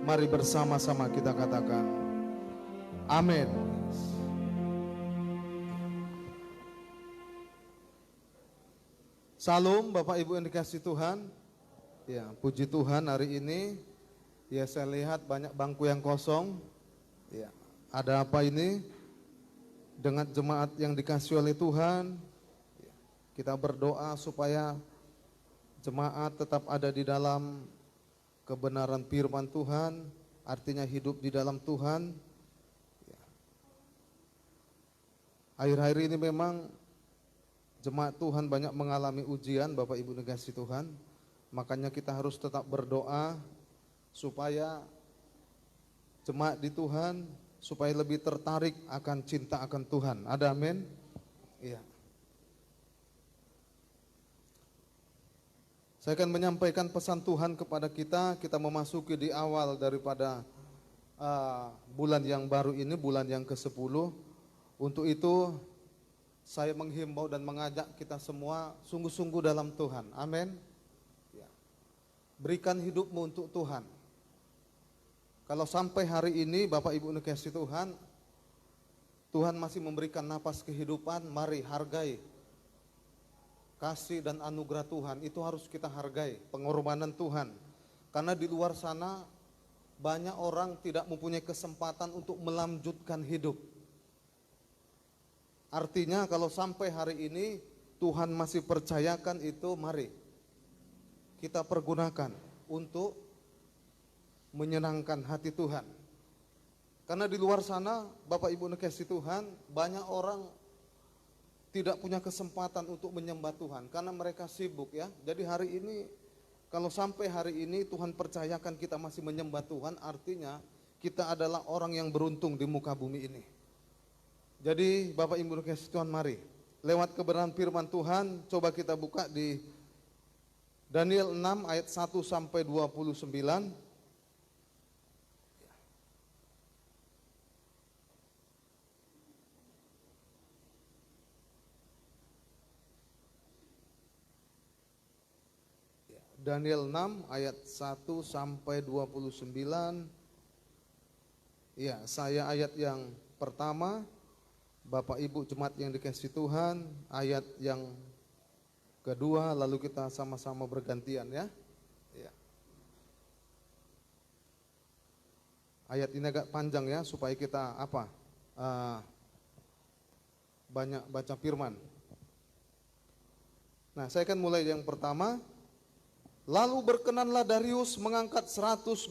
Mari bersama-sama kita katakan amin. Salam Bapak Ibu yang dikasihi Tuhan. Ya, puji Tuhan hari ini ya saya lihat banyak bangku yang kosong. Ya, ada apa ini? Dengan jemaat yang dikasihi oleh Tuhan, ya, kita berdoa supaya jemaat tetap ada di dalam kebenaran firman Tuhan, artinya hidup di dalam Tuhan. Ya. Akhir-akhir ini memang jemaat Tuhan banyak mengalami ujian, Bapak Ibu dikasihi Tuhan. Makanya kita harus tetap berdoa supaya jemaat di Tuhan supaya lebih tertarik akan cinta akan Tuhan. Ada amin? Iya. Saya akan menyampaikan pesan Tuhan kepada kita. Kita memasuki di awal daripada bulan yang baru ini, bulan yang ke-10. Untuk itu saya menghimbau dan mengajak kita semua sungguh-sungguh dalam Tuhan. Amin. Ya. Berikan hidupmu untuk Tuhan. Kalau sampai hari ini Bapak Ibu dikasihi Tuhan, Tuhan masih memberikan napas kehidupan, mari hargai kasih dan anugerah Tuhan. Itu harus kita hargai, pengorbanan Tuhan. Karena di luar sana banyak orang tidak mempunyai kesempatan untuk melanjutkan hidup. Artinya kalau sampai hari ini Tuhan masih percayakan itu, mari kita pergunakan untuk menyenangkan hati Tuhan. Karena di luar sana Bapak Ibu dikasihi Tuhan, banyak orang tidak punya kesempatan untuk menyembah Tuhan karena mereka sibuk ya. Jadi hari ini kalau sampai hari ini Tuhan percayakan kita masih menyembah Tuhan, artinya kita adalah orang yang beruntung di muka bumi ini. Jadi Bapak Ibu dikasihi Tuhan, mari lewat kebenaran firman Tuhan coba kita buka di Daniel 6 ayat 1 sampai 29. Daniel 6 ayat 1 sampai 29. Ya, saya ayat yang pertama, Bapak Ibu jemaat yang dikasihi Tuhan, ayat yang kedua, lalu kita sama-sama bergantian ya. Ya. Ayat ini agak panjang ya, supaya kita banyak baca firman. Nah, saya akan mulai yang pertama. Lalu berkenanlah Darius mengangkat 120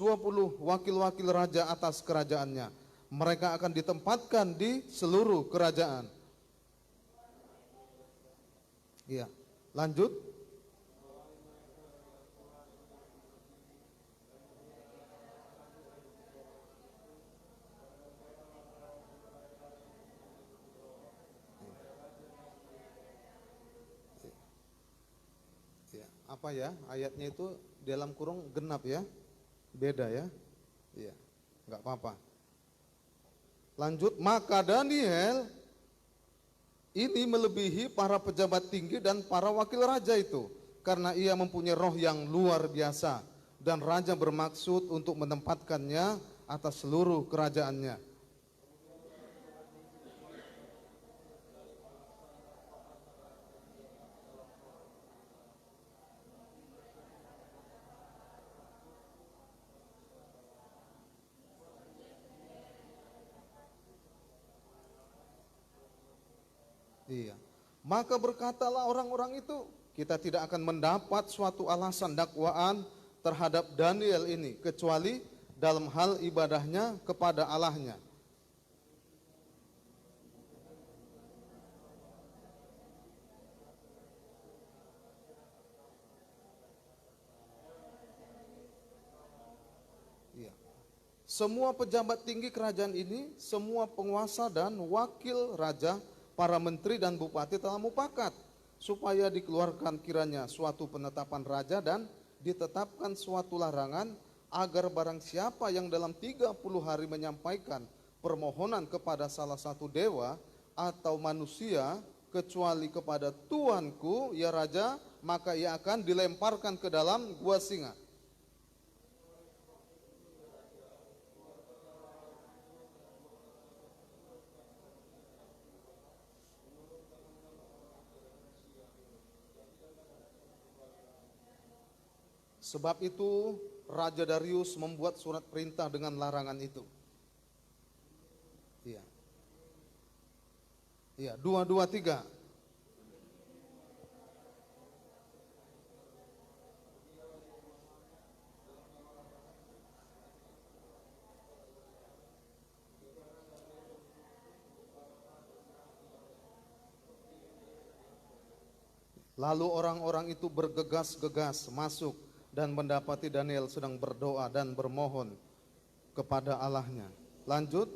wakil-wakil raja atas kerajaannya. Mereka akan ditempatkan di seluruh kerajaan. Iya, lanjut. Apa ya, ayatnya itu dalam kurung genap ya, beda ya, iya, nggak apa-apa. Lanjut, maka Daniel ini melebihi para pejabat tinggi dan para wakil raja itu, karena ia mempunyai roh yang luar biasa, dan raja bermaksud untuk menempatkannya atas seluruh kerajaannya. Iya. Maka berkatalah orang-orang itu, kita tidak akan mendapat suatu alasan dakwaan terhadap Daniel ini kecuali dalam hal ibadahnya kepada Allahnya. Iya. Semua pejabat tinggi kerajaan ini, semua penguasa dan wakil raja, para menteri dan bupati telah mufakat supaya dikeluarkan kiranya suatu penetapan raja dan ditetapkan suatu larangan agar barang siapa yang dalam 30 hari menyampaikan permohonan kepada salah satu dewa atau manusia kecuali kepada tuanku ya raja, maka ia akan dilemparkan ke dalam gua singa. Sebab itu Raja Darius membuat surat perintah dengan larangan itu. Iya. Iya, 223. Lalu orang-orang itu bergegas-gegas masuk dan mendapati Daniel sedang berdoa dan bermohon kepada Allahnya. Lanjut.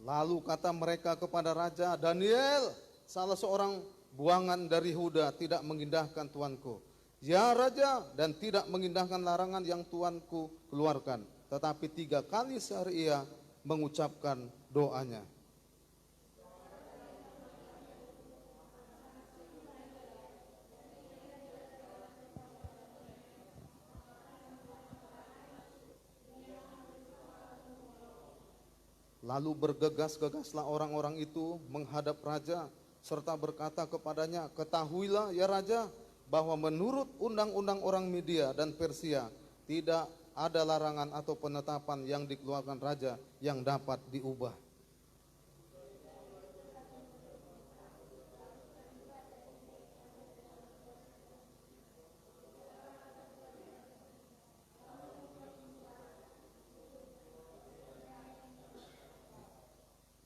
Lalu kata mereka kepada raja, Daniel, salah seorang buangan dari Huda tidak mengindahkan tuanku. Ya raja, dan tidak mengindahkan larangan yang tuanku keluarkan. Tetapi 3 kali sehari ia mengucapkan doanya. Lalu bergegas-gegaslah orang-orang itu menghadap raja, serta berkata kepadanya, ketahuilah ya raja, bahwa menurut undang-undang orang Media dan Persia, tidak ada larangan atau penetapan yang dikeluarkan raja yang dapat diubah.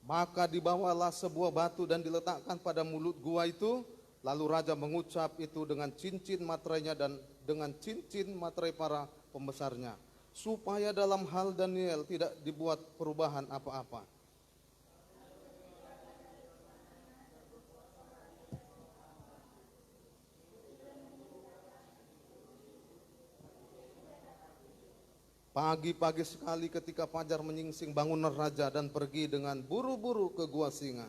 Maka dibawalah sebuah batu dan diletakkan pada mulut gua itu. Lalu raja mengucap itu dengan cincin materainya dan dengan cincin materai para pembesarnya, supaya dalam hal Daniel tidak dibuat perubahan apa-apa. Pagi-pagi sekali ketika fajar menyingsing, bangunlah raja dan pergi dengan buru-buru ke gua singa.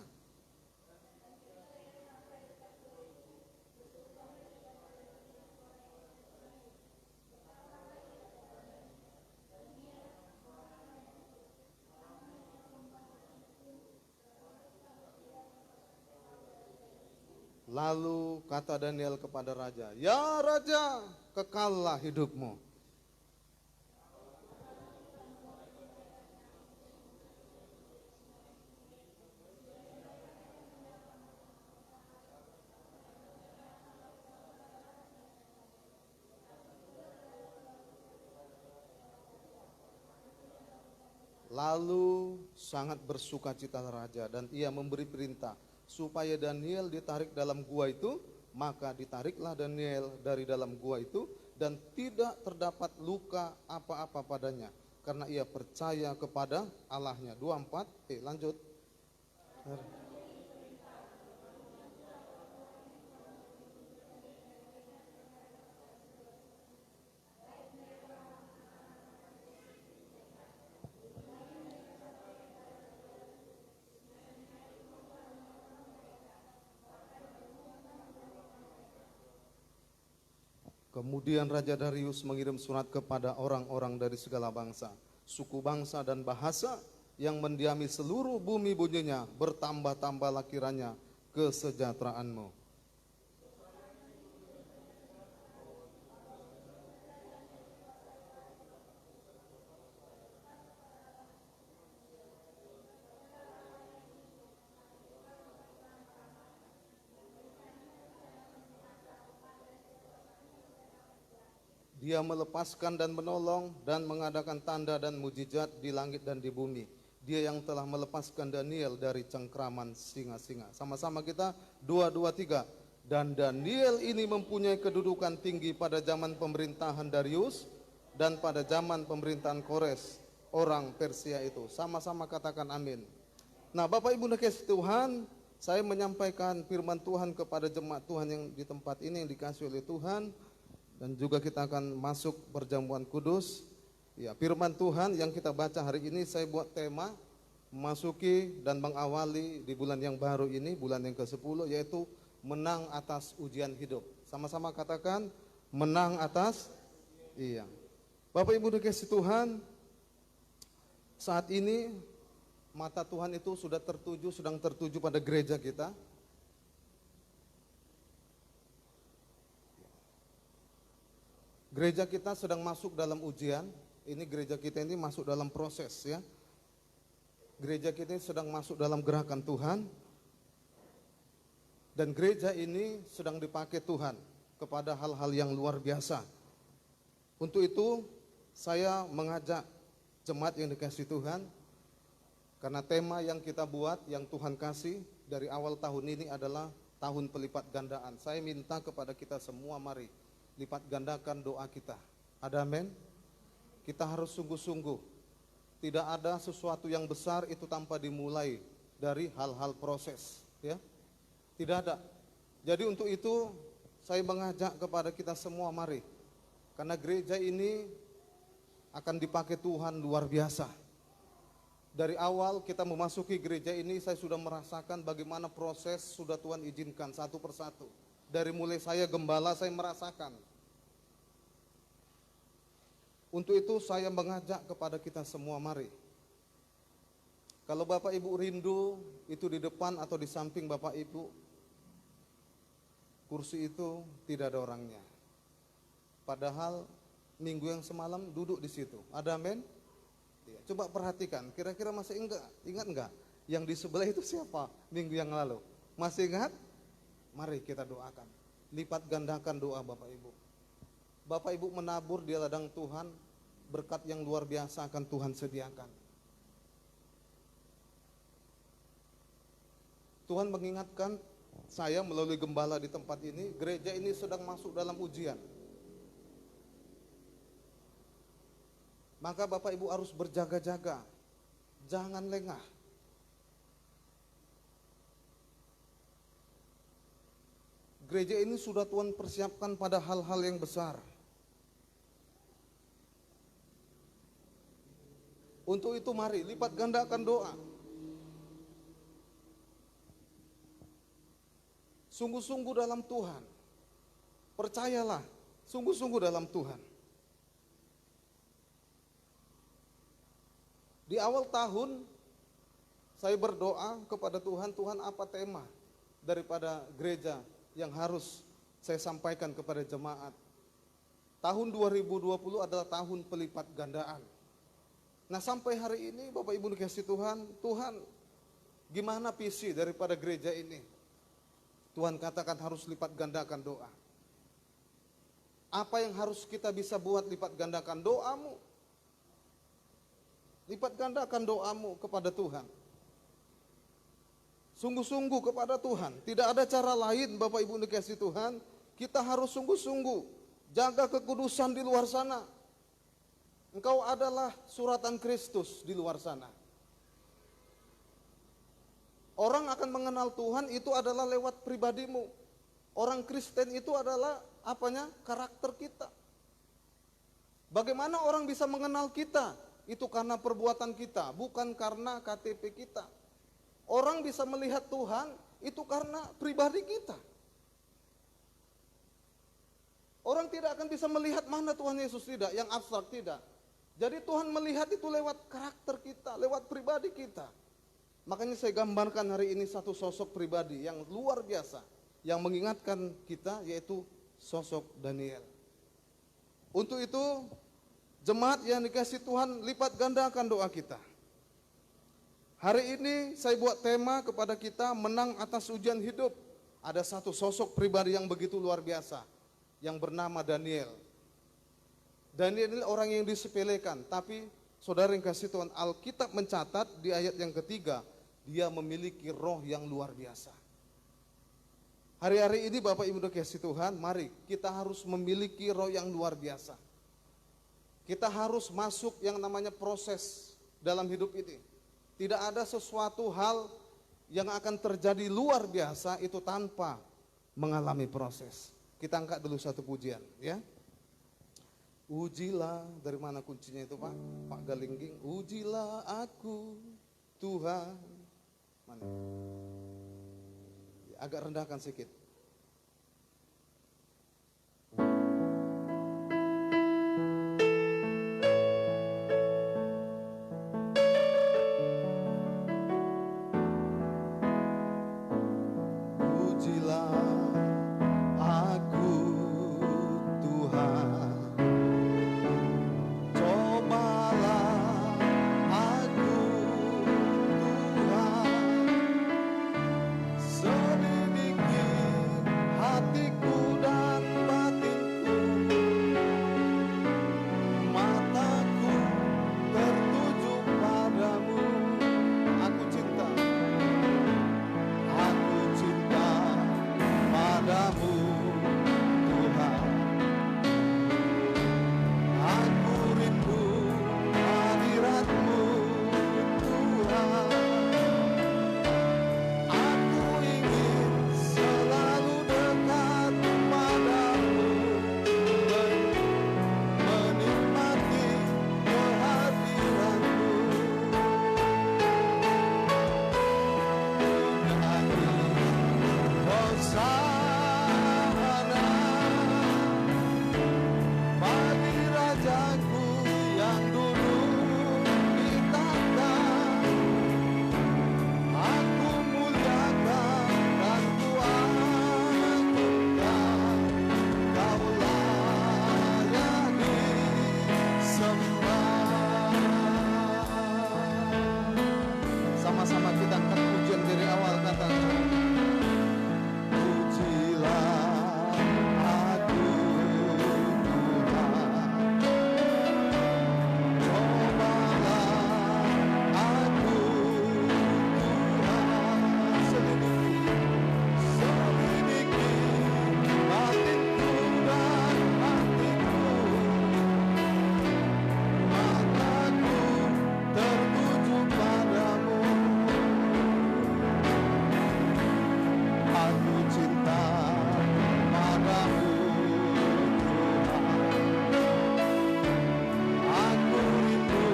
Lalu kata Daniel kepada raja, ya raja, kekallah hidupmu. Lalu sangat bersukacita raja dan ia memberi perintah supaya Daniel ditarik dalam gua itu. Maka ditariklah Daniel dari dalam gua itu dan tidak terdapat luka apa-apa padanya, karena ia percaya kepada Allahnya. 24, lanjut. Kemudian Raja Darius mengirim surat kepada orang-orang dari segala bangsa, suku bangsa dan bahasa yang mendiami seluruh bumi bunyinya, bertambah-tambahlah kiranya kesejahteraanmu. Dia melepaskan dan menolong dan mengadakan tanda dan mujizat di langit dan di bumi. Dia yang telah melepaskan Daniel dari cengkraman singa-singa. Sama-sama kita 223. Dan Daniel ini mempunyai kedudukan tinggi pada zaman pemerintahan Darius dan pada zaman pemerintahan Kores, orang Persia itu. Sama-sama katakan amin. Nah, Bapak Ibu dikasihi Tuhan, saya menyampaikan firman Tuhan kepada jemaat Tuhan yang di tempat ini yang dikasihi oleh Tuhan. dan juga kita akan masuk perjamuan kudus. Ya, firman Tuhan yang kita baca hari ini saya buat tema memasuki dan mengawali di bulan yang baru ini, bulan yang ke-10, yaitu menang atas ujian hidup. Sama-sama katakan menang atas. Iya. Bapak Ibu dikasih Tuhan, saat ini mata Tuhan itu sedang tertuju pada gereja kita. Gereja kita sedang masuk dalam ujian. Ini gereja kita ini masuk dalam proses, ya. Gereja kita ini sedang masuk dalam gerakan Tuhan. Dan gereja ini sedang dipakai Tuhan kepada hal-hal yang luar biasa. Untuk itu saya mengajak jemaat yang dikasih Tuhan, karena tema yang kita buat, yang Tuhan kasih dari awal tahun ini adalah tahun pelipat gandaan. Saya minta kepada kita semua, mari lipat gandakan doa kita. Ada amin? Kita harus sungguh-sungguh. Tidak ada sesuatu yang besar itu tanpa dimulai dari hal-hal proses, ya. Tidak ada. Jadi untuk itu saya mengajak kepada kita semua, mari. Karena gereja ini akan dipakai Tuhan luar biasa. Dari awal kita memasuki gereja ini, saya sudah merasakan bagaimana proses sudah Tuhan izinkan satu persatu. Dari mulai saya gembala, saya merasakan. Untuk itu saya mengajak kepada kita semua, mari. Kalau Bapak Ibu rindu, itu di depan atau di samping Bapak Ibu, kursi itu tidak ada orangnya. Padahal minggu yang semalam duduk di situ. Ada amin? Ya, coba perhatikan, kira-kira masih ingat enggak? Yang di sebelah itu siapa minggu yang lalu? Masih ingat? Mari kita doakan. Lipat gandakan doa Bapak Ibu. Bapak Ibu menabur di ladang Tuhan, berkat yang luar biasa akan Tuhan sediakan. Tuhan mengingatkan saya melalui gembala di tempat ini, gereja ini sedang masuk dalam ujian. Maka Bapak Ibu harus berjaga-jaga, jangan lengah. Gereja ini sudah Tuhan persiapkan pada hal-hal yang besar. Untuk itu mari lipat gandakan doa. Sungguh-sungguh dalam Tuhan. Percayalah, sungguh-sungguh dalam Tuhan. Di awal tahun saya berdoa kepada Tuhan, Tuhan apa tema daripada gereja yang harus saya sampaikan kepada jemaat. Tahun 2020 adalah tahun pelipat gandaan. Nah sampai hari ini Bapak Ibu dikasih Tuhan, Tuhan gimana visi daripada gereja ini? Tuhan katakan harus lipat gandakan doa. Apa yang harus kita bisa buat lipat gandakan doamu? Lipat gandakan doamu kepada Tuhan. Sungguh-sungguh kepada Tuhan. Tidak ada cara lain Bapak Ibu dikasih Tuhan. Kita harus sungguh-sungguh jaga kekudusan di luar sana. Engkau adalah suratan Kristus di luar sana. Orang akan mengenal Tuhan itu adalah lewat pribadimu. Orang Kristen itu adalah apanya? Karakter kita. Bagaimana orang bisa mengenal kita? Itu karena perbuatan kita, bukan karena KTP kita. Orang bisa melihat Tuhan itu karena pribadi kita. Orang tidak akan bisa melihat mana Tuhan Yesus tidak, yang abstrak tidak. Jadi Tuhan melihat itu lewat karakter kita, lewat pribadi kita. Makanya saya gambarkan hari ini satu sosok pribadi yang luar biasa, yang mengingatkan kita, yaitu sosok Daniel. Untuk itu, jemaat yang dikasih Tuhan, lipat gandakan doa kita. Hari ini saya buat tema kepada kita, menang atas ujian hidup. Ada satu sosok pribadi yang begitu luar biasa, yang bernama Daniel. Daniel ini orang yang disepelekan, tapi saudara yang kasih Tuhan, Alkitab mencatat di ayat yang ketiga, dia memiliki roh yang luar biasa. Hari-hari ini Bapak Ibu dikasih Tuhan, mari kita harus memiliki roh yang luar biasa. Kita harus masuk yang namanya proses dalam hidup ini. Tidak ada sesuatu hal yang akan terjadi luar biasa itu tanpa mengalami proses. Kita angkat dulu satu pujian, ya. Ujilah, dari mana kuncinya itu Pak? Pak Galingging, ujilah aku Tuhan. Mana? Agak rendahkan sedikit. Ujilah aku Tuhan. Sama-sama kita angkat pujian dari awal katakan. Pujilah aku Tuhan. Cobalah aku Tuhan. Selidiki batinku dan hatiku. Mataku tertuju padamu. Aku cinta padamu Tuhan. Aku rindu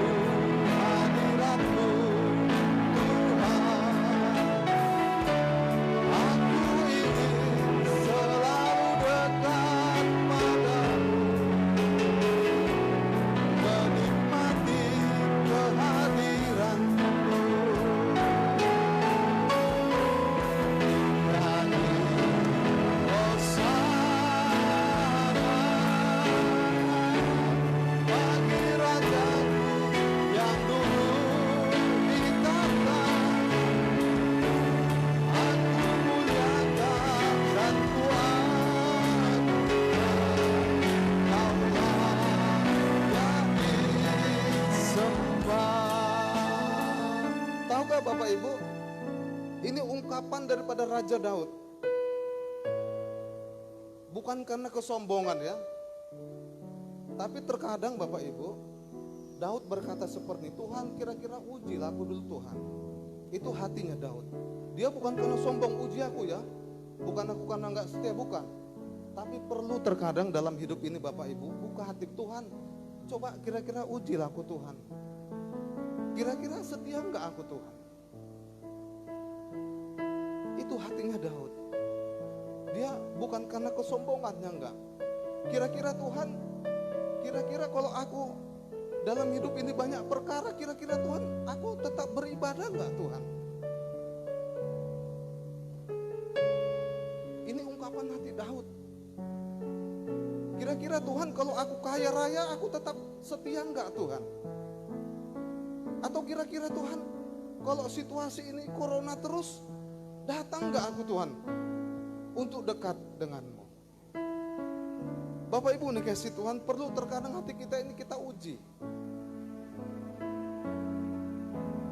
hadiratmu Tuhan. Aku ingin selalu dekat padamu, menikmati kehadiranmu. Tahukah Bapak Ibu, ini ungkapan daripada Raja Daud. Bukan karena kesombongan ya, tapi terkadang Bapak Ibu, Daud berkata seperti, Tuhan kira-kira ujilah aku dulu Tuhan. Itu hatinya Daud. Dia bukan karena sombong, uji aku ya. Bukan aku karena nggak setia, bukan. Tapi perlu terkadang dalam hidup ini Bapak Ibu, buka hati Tuhan. Coba kira-kira ujilah aku Tuhan. Kira-kira setia nggak aku Tuhan? Itu hatinya Daud. Dia bukan karena kesombongannya, enggak. Kira-kira Tuhan, kira-kira kalau aku dalam hidup ini banyak perkara, kira-kira Tuhan, aku tetap beribadah enggak Tuhan? Ini ungkapan hati Daud. Kira-kira Tuhan, kalau aku kaya raya, aku tetap setia enggak Tuhan? Atau kira-kira Tuhan, kalau situasi ini corona terus, datang enggak aku Tuhan untuk dekat denganmu? Bapak Ibu nih kasih Tuhan, perlu terkadang hati kita ini kita uji.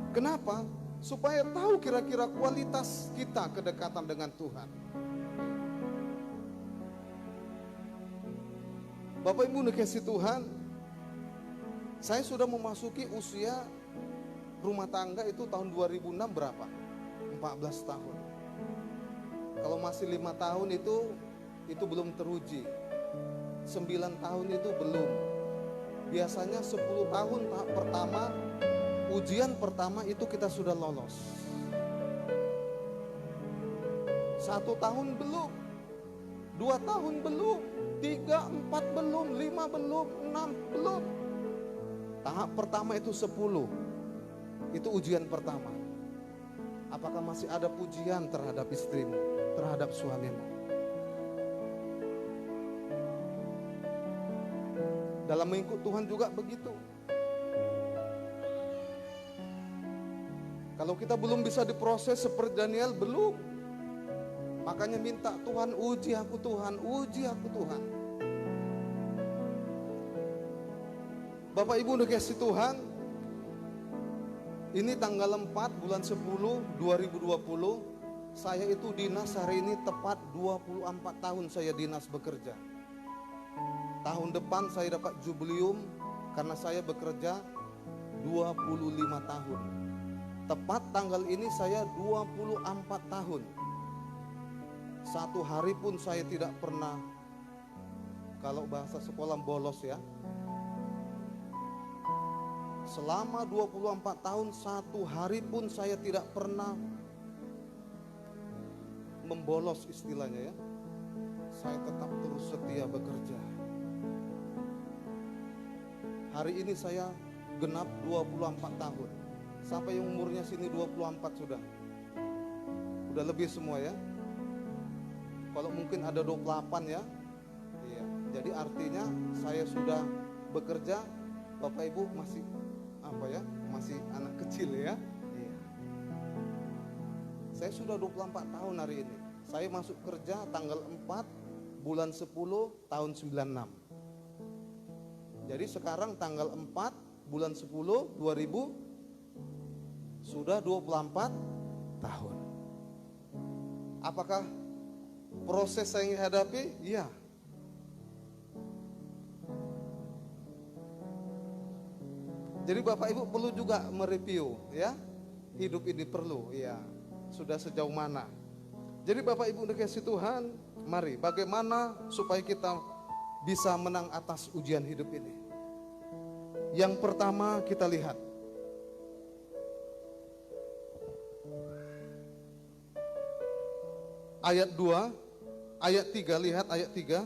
Kenapa? Supaya tahu kira-kira kualitas kita kedekatan dengan Tuhan. Bapak Ibu nih kasih Tuhan, saya sudah memasuki usia rumah tangga itu tahun 2006 berapa? 14 tahun. Kalau masih 5 tahun itu belum teruji. 9 tahun itu belum. biasanya 10 tahun tahap pertama, ujian pertama itu kita sudah lolos. 1 tahun belum, 2 tahun belum, 3, 4 belum, 5 belum, 6 belum. Tahap pertama itu 10. Itu ujian pertama. Apakah masih ada pujian terhadap istrimu, terhadap suamimu? Dalam mengikut Tuhan juga begitu. Kalau kita belum bisa diproses seperti Daniel, belum. Makanya minta Tuhan, uji aku Tuhan, uji aku Tuhan. Bapak Ibu udah kasih Tuhan, ini tanggal 4 bulan 10 2020, saya itu dinas hari ini tepat 24 tahun saya dinas bekerja. Tahun depan saya dapat jubileum karena saya bekerja 25 tahun. Tepat tanggal ini saya 24 tahun. Satu hari pun saya tidak pernah, kalau bahasa sekolah, bolos ya. Selama 24 tahun, satu hari pun saya tidak pernah membolos istilahnya ya. Saya tetap terus setia bekerja. Hari ini saya genap 24 tahun. Sampai yang umurnya sini 24 sudah. Udah lebih semua ya. Kalau mungkin ada 28 ya. Iya. Jadi artinya saya sudah bekerja, Bapak Ibu masih masih anak kecil ya. Iya. Saya sudah 24 tahun hari ini. Saya masuk kerja tanggal 4 bulan 10 tahun 96. Jadi sekarang tanggal 4 bulan 10 2000 sudah 24 tahun. Apakah proses yang dihadapi? Iya. Jadi Bapak Ibu perlu juga mereview ya. Hidup ini perlu ya. Sudah sejauh mana? Jadi Bapak Ibu dikasih Tuhan, mari bagaimana supaya kita bisa menang atas ujian hidup ini. Yang pertama kita lihat ayat 2, ayat 3, lihat ayat 3.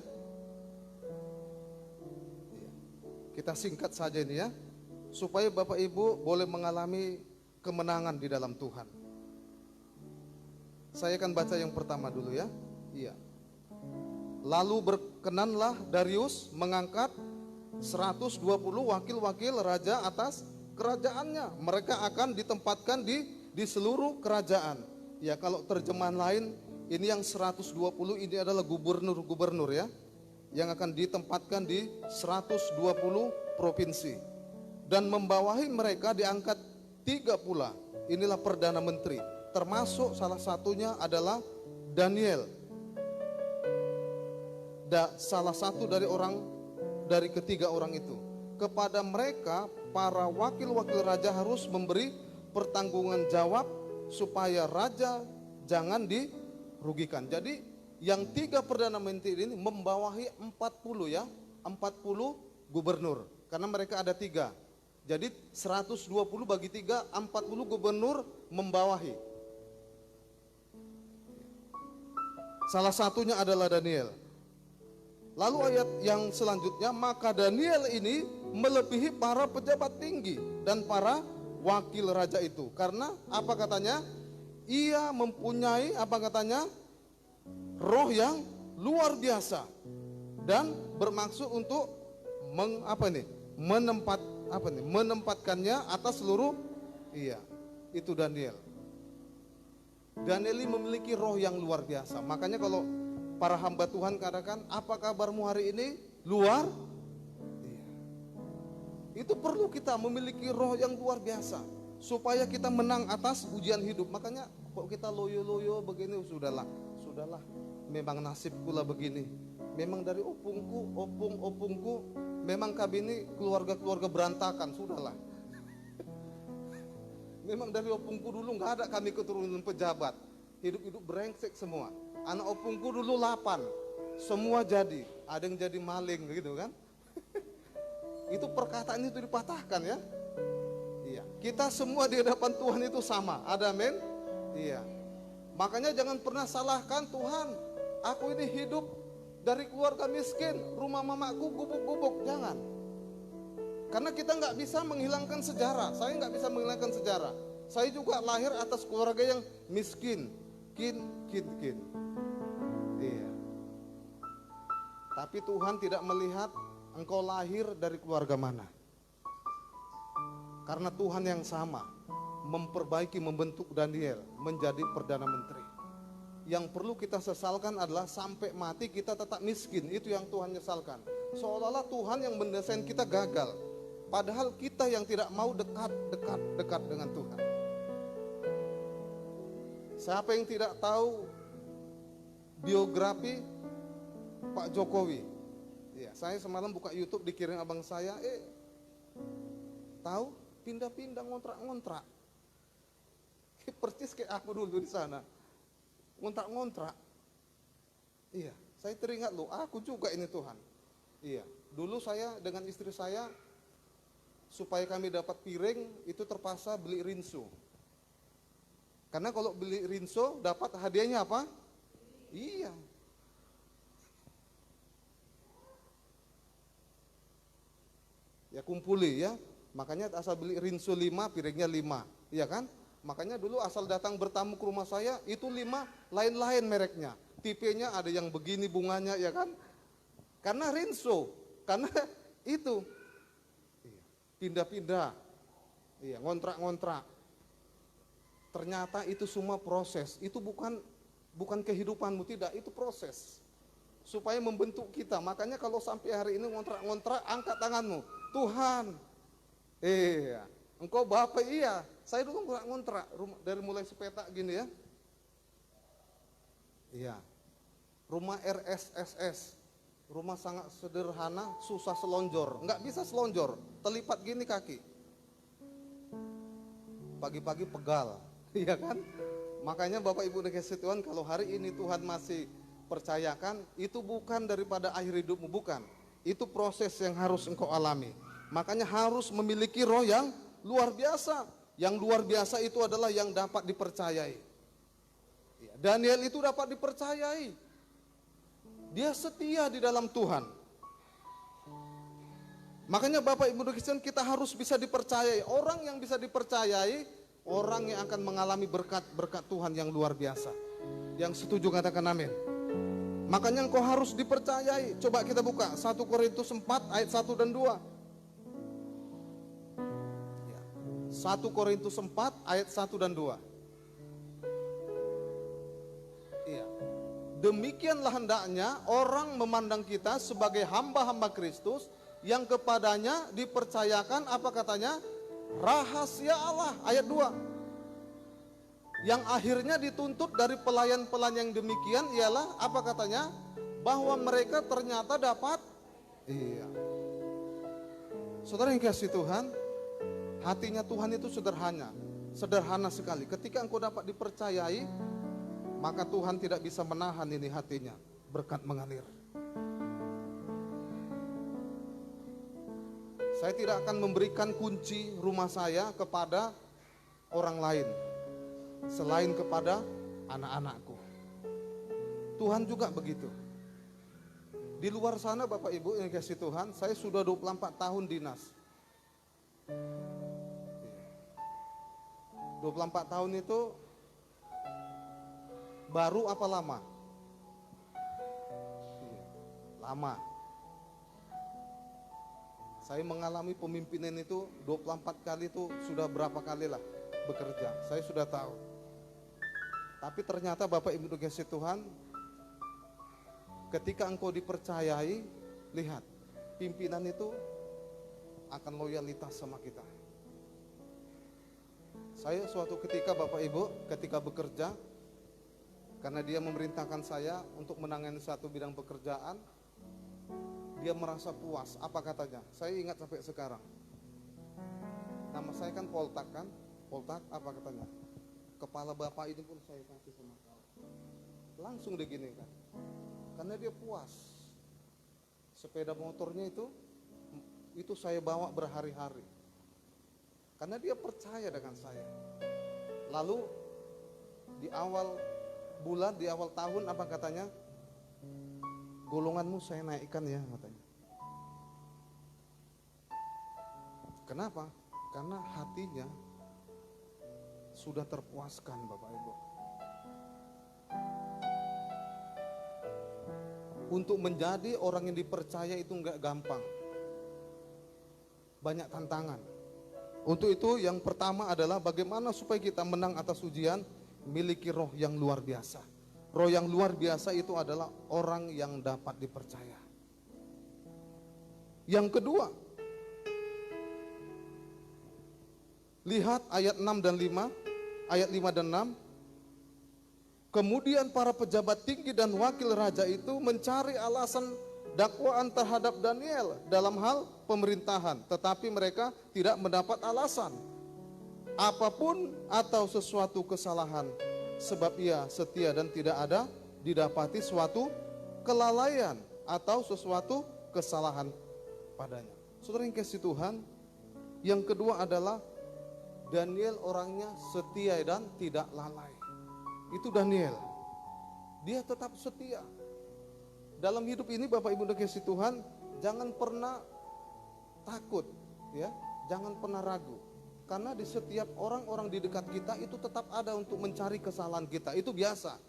Kita singkat saja ini ya, supaya Bapak Ibu boleh mengalami kemenangan di dalam Tuhan. Saya akan baca yang pertama dulu ya. Iya. Lalu berkenanlah Darius mengangkat 120 wakil-wakil raja atas kerajaannya. Mereka akan ditempatkan di seluruh kerajaan. Ya, kalau terjemahan lain ini yang 120 ini adalah gubernur-gubernur ya, yang akan ditempatkan di 120 provinsi. Dan membawahi mereka diangkat 3 pula. Inilah Perdana Menteri. Termasuk salah satunya adalah Daniel. Salah satu dari ketiga orang itu. Kepada mereka para wakil-wakil raja harus memberi pertanggungan jawab supaya raja jangan dirugikan. Jadi yang 3 Perdana Menteri ini membawahi 40 ya, 40 gubernur. Karena mereka ada 3. Jadi 120 bagi 3, 40 gubernur membawahi. Salah satunya adalah Daniel. Lalu ayat yang selanjutnya, maka Daniel ini melebihi para pejabat tinggi dan para wakil raja itu. Karena apa katanya? Ia mempunyai roh yang luar biasa dan bermaksud untuk menempatkannya atas seluruh. Iya, itu Daniel. Daniel ini memiliki roh yang luar biasa. Makanya kalau para hamba Tuhan katakan, apa kabarmu hari ini? Luar. Iya. Itu perlu kita memiliki roh yang luar biasa supaya kita menang atas ujian hidup. Makanya kok kita loyo-loyo begini, sudahlah. Memang nasibku lah begini. Memang dari opungku, memang kami ini keluarga-keluarga berantakan, sudahlah. Memang dari opungku dulu nggak ada kami keturunan pejabat. Hidup-hidup brengsek semua. Anak opungku dulu 8, semua jadi. Ada yang jadi maling gitu kan. Itu perkataan itu dipatahkan ya. Iya, kita semua di hadapan Tuhan itu sama. Ada amin? Iya. Makanya jangan pernah salahkan Tuhan. Aku ini hidup dari keluarga miskin, rumah mamaku gubuk-gubuk. Jangan. Karena kita nggak bisa menghilangkan sejarah. Saya nggak bisa menghilangkan sejarah. Saya juga lahir atas keluarga yang miskin. Kin. Iya. Tapi Tuhan tidak melihat engkau lahir dari keluarga mana. Karena Tuhan yang sama memperbaiki, membentuk Daniel menjadi Perdana Menteri. Yang perlu kita sesalkan adalah sampai mati kita tetap miskin. Itu yang Tuhan nyesalkan. Seolah-olah Tuhan yang mendesain kita gagal. Padahal kita yang tidak mau dekat dengan Tuhan. Siapa yang tidak tahu biografi Pak Jokowi? Ya, saya semalam buka YouTube dikirim abang saya, tahu? Pindah-pindah ngontrak-ngontrak. Persis kayak aku dulu di sana. Ngontrak-ngontrak. Iya, saya teringat loh, aku juga ini Tuhan. Iya, dulu saya dengan istri saya, supaya kami dapat piring, itu terpaksa beli rinso. Karena kalau beli rinso, dapat hadiahnya apa? Iya. Ya kumpuli ya. Makanya asal beli rinso 5, piringnya 5, iya kan? Makanya dulu asal datang bertamu ke rumah saya, itu 5 lain-lain mereknya. Tipenya ada yang begini bunganya, ya kan? Karena rinso, karena itu. Pindah-pindah, iya, ngontrak-ngontrak. Ternyata itu semua proses, itu bukan kehidupanmu, tidak, itu proses. Supaya membentuk kita, makanya kalau sampai hari ini ngontrak-ngontrak, angkat tanganmu. Tuhan, iya, engkau Bapak, iya, saya dulu ngontrak dari mulai sepetak gini ya. Iya, rumah RSSS, rumah sangat sederhana, susah selonjor, nggak bisa selonjor, terlipat gini kaki. Pagi-pagi pegal, iya kan? Makanya Bapak Ibu dikasih Tuhan, kalau hari ini Tuhan masih percayakan, itu bukan daripada akhir hidupmu, bukan. Itu proses yang harus engkau alami. Makanya harus memiliki roh yang luar biasa. Yang luar biasa itu adalah yang dapat dipercayai. Daniel itu dapat dipercayai. Dia setia di dalam Tuhan. Makanya Bapak Ibu Kristen, kita harus bisa dipercayai. Orang yang bisa dipercayai, orang yang akan mengalami berkat Tuhan yang luar biasa. Yang setuju katakan amin. Makanya engkau harus dipercayai. Coba kita buka 1 Korintus 4 ayat 1 dan 2. 1 Korintus 4 ayat 1 dan 2. Iya. Demikianlah hendaknya orang memandang kita sebagai hamba-hamba Kristus yang kepadanya dipercayakan apa katanya? Rahasia Allah. Ayat 2. Yang akhirnya dituntut dari pelayan-pelayan yang demikian ialah apa katanya? Bahwa mereka ternyata dapat. Iya. Saudara yang kasih Tuhan, hatinya Tuhan itu sederhana sekali. Ketika engkau dapat dipercayai, maka Tuhan tidak bisa menahan ini hatinya, berkat mengalir. Saya tidak akan memberikan kunci rumah saya kepada orang lain, selain kepada anak-anakku. Tuhan juga begitu. Di luar sana Bapak Ibu yang kasih Tuhan, saya sudah 24 tahun dinas. 24 tahun itu baru apa lama? Lama. Saya mengalami pemimpinan itu 24 kali itu sudah berapa kali lah bekerja. Saya sudah tahu. Tapi ternyata Bapak Ibu dikasih Tuhan, ketika engkau dipercayai, lihat, pimpinan itu akan loyalitas sama kita. Saya suatu ketika Bapak Ibu ketika bekerja, karena dia memerintahkan saya untuk menangani satu bidang pekerjaan, dia merasa puas. Apa katanya? Saya ingat sampai sekarang. Nama saya kan Poltak kan? Poltak apa katanya? Kepala Bapak ini pun saya kasih sama kau. Langsung begini kan. Karena dia puas. Sepeda motornya itu itu saya bawa berhari-hari. Karena dia percaya dengan saya. Lalu di awal bulan, di awal tahun apa katanya? Golonganmu saya naikkan ya katanya. Kenapa? Karena hatinya sudah terpuaskan Bapak Ibu. Untuk menjadi orang yang dipercaya itu enggak gampang. Banyak tantangan. Untuk itu yang pertama adalah bagaimana supaya kita menang atas ujian, miliki roh yang luar biasa. Roh yang luar biasa itu adalah orang yang dapat dipercaya. Yang kedua, lihat ayat 6 dan 5, ayat 5 dan 6. Kemudian para pejabat tinggi dan wakil raja itu mencari alasan dakwaan terhadap Daniel dalam hal pemerintahan, tetapi mereka tidak mendapat alasan apapun atau sesuatu kesalahan, sebab ia setia dan tidak ada didapati suatu kelalaian atau sesuatu kesalahan padanya. Saudara yang kasih Tuhan, yang kedua adalah Daniel orangnya setia dan tidak lalai. Itu Daniel. Dia tetap setia. Dalam hidup ini Bapak Ibu dikasih Tuhan, jangan pernah takut, ya, jangan pernah ragu. Karena di setiap orang-orang di dekat kita itu tetap ada untuk mencari kesalahan kita. Itu biasa.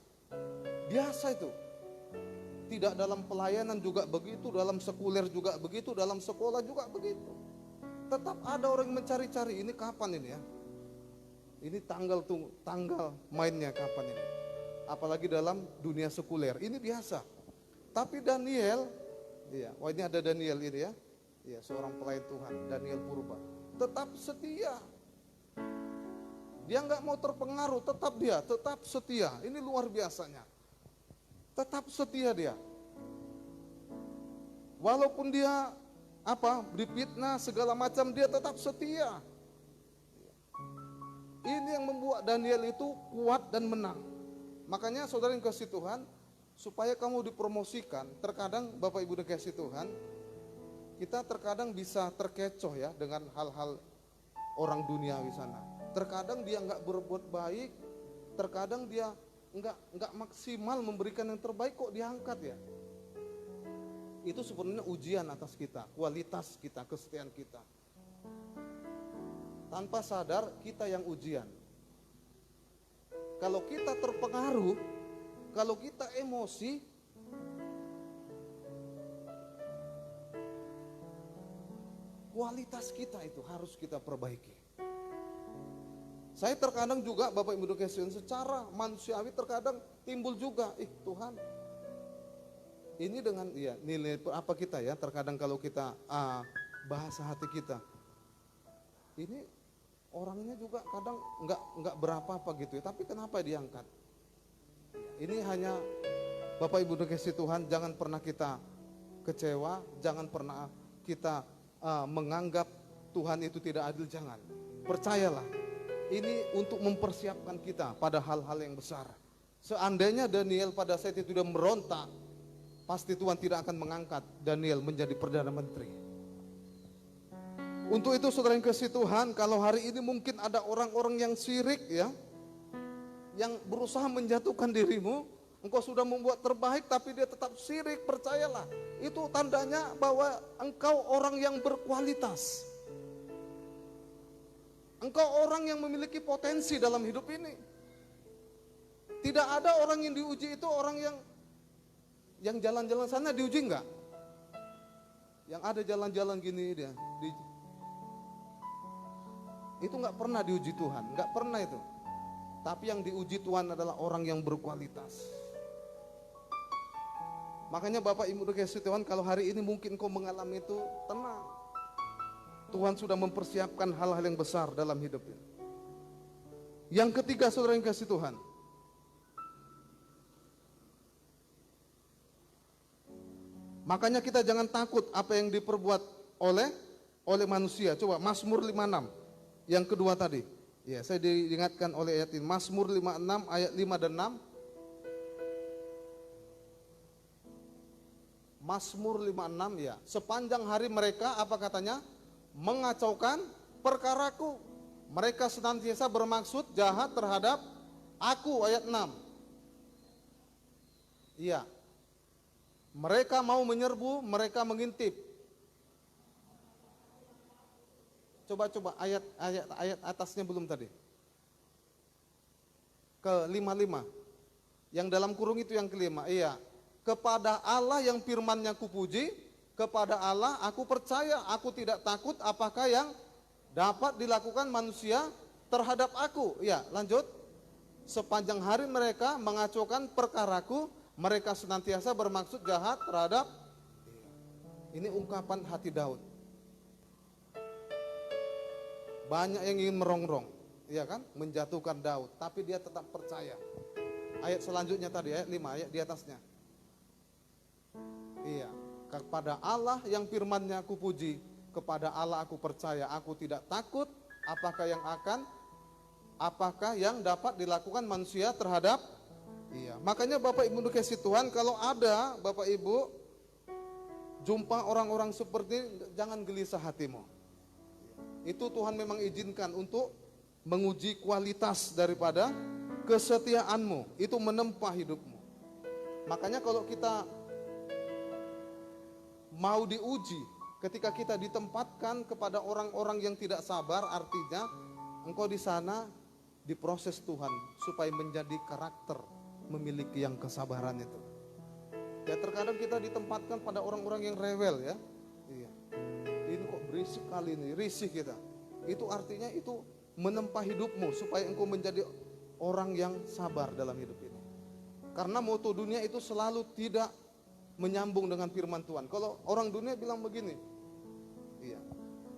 Biasa itu. Tidak dalam pelayanan juga begitu, dalam sekuler juga begitu, dalam sekolah juga begitu. Tetap ada orang yang mencari-cari, ini kapan ini ya? Ini tanggal mainnya kapan ini? Apalagi dalam dunia sekuler, ini biasa. Tapi Daniel, iya, wah ini ada Daniel ini ya, iya, seorang pelayan Tuhan, Daniel Purba, tetap setia. Dia nggak mau terpengaruh, tetap setia. Ini luar biasanya. Tetap setia dia. Walaupun dia difitnah segala macam, dia tetap setia. Ini yang membuat Daniel itu kuat dan menang. Makanya saudara yang kasih Tuhan, supaya kamu dipromosikan, terkadang Bapak Ibu dikasih Tuhan, kita terkadang bisa terkecoh ya dengan hal-hal orang duniawi sana. Terkadang dia nggak berbuat baik, terkadang dia nggak maksimal memberikan yang terbaik, kok diangkat ya. Itu sebenarnya ujian atas kita, kualitas kita, kesetiaan kita. Tanpa sadar kita yang ujian. Kalau kita terpengaruh, kalau kita emosi, kualitas kita itu harus kita perbaiki. Saya terkadang juga Bapak Ibu dikasih secara manusiawi terkadang timbul juga, Tuhan, ini dengan ya nilai apa kita ya, terkadang kalau kita bahasa hati kita, ini orangnya juga kadang nggak berapa apa gitu ya, tapi kenapa diangkat? Ini hanya Bapak Ibu dikasih Tuhan, jangan pernah kita kecewa, jangan pernah kita menganggap Tuhan itu tidak adil, jangan. Percayalah, ini untuk mempersiapkan kita pada hal-hal yang besar. Seandainya Daniel pada saat itu sudah merontak, pasti Tuhan tidak akan mengangkat Daniel menjadi Perdana Menteri. Untuk itu saudara yang kasih Tuhan, kalau hari ini mungkin ada orang-orang yang syirik ya, yang berusaha menjatuhkan dirimu, engkau sudah membuat terbaik tapi dia tetap syirik, percayalah, itu tandanya bahwa engkau orang yang berkualitas. Engkau orang yang memiliki potensi dalam hidup ini. Tidak ada orang yang diuji itu orang yang jalan-jalan sana diuji enggak? Yang ada jalan-jalan gini dia itu nggak pernah diuji Tuhan, nggak pernah itu. Tapi yang diuji Tuhan adalah orang yang berkualitas. Makanya Bapak Ibu dikasih Tuhan, kalau hari ini mungkin kau mengalami itu, tenang. Tuhan sudah mempersiapkan hal-hal yang besar dalam hidup ini. Yang ketiga saudara yang kasih Tuhan, makanya kita jangan takut apa yang diperbuat oleh manusia. Coba Mazmur 56. Yang kedua tadi, ya saya diingatkan oleh ayat ini, Mazmur 56 ayat 5 dan 6. Mazmur 56 ya. Sepanjang hari mereka apa katanya? Mengacaukan perkaraku. Mereka senantiasa bermaksud jahat terhadap aku, ayat 6. Iya. Mereka mau menyerbu, mereka mengintip. Coba ayat atasnya belum tadi. Ke 55. Yang dalam kurung itu yang kelima. Iya. Kepada Allah yang firman-Nya kupuji, kepada Allah aku percaya, aku tidak takut apakah yang dapat dilakukan manusia terhadap aku. Ya, lanjut. Sepanjang hari mereka mengacaukan perkaraku, mereka senantiasa bermaksud jahat terhadap. Ini ungkapan hati Daud. Banyak yang ingin merongrong, ya kan, menjatuhkan Daud, tapi dia tetap percaya. Ayat selanjutnya tadi, ayat 5, ayat di atasnya. Iya, kepada Allah yang firman-Nya kupuji, kepada Allah aku percaya, aku tidak takut apakah yang dapat dilakukan manusia terhadap. Iya, makanya Bapak Ibu dikasih Tuhan, kalau ada Bapak Ibu jumpa orang-orang seperti ini, jangan gelisah hatimu. Itu Tuhan memang izinkan untuk menguji kualitas daripada kesetiaanmu, itu menempa hidupmu. Makanya kalau kita mau diuji, ketika kita ditempatkan kepada orang-orang yang tidak sabar, artinya engkau di sana diproses Tuhan supaya menjadi karakter, memiliki yang kesabaran itu. Ya terkadang kita ditempatkan pada orang-orang yang rewel ya. Iya. Ini kok berisik kali ini, risih kita. Itu artinya itu menempa hidupmu supaya engkau menjadi orang yang sabar dalam hidup ini. Karena moto dunia itu selalu tidak menyambung dengan firman Tuhan. Kalau orang dunia bilang begini, iya,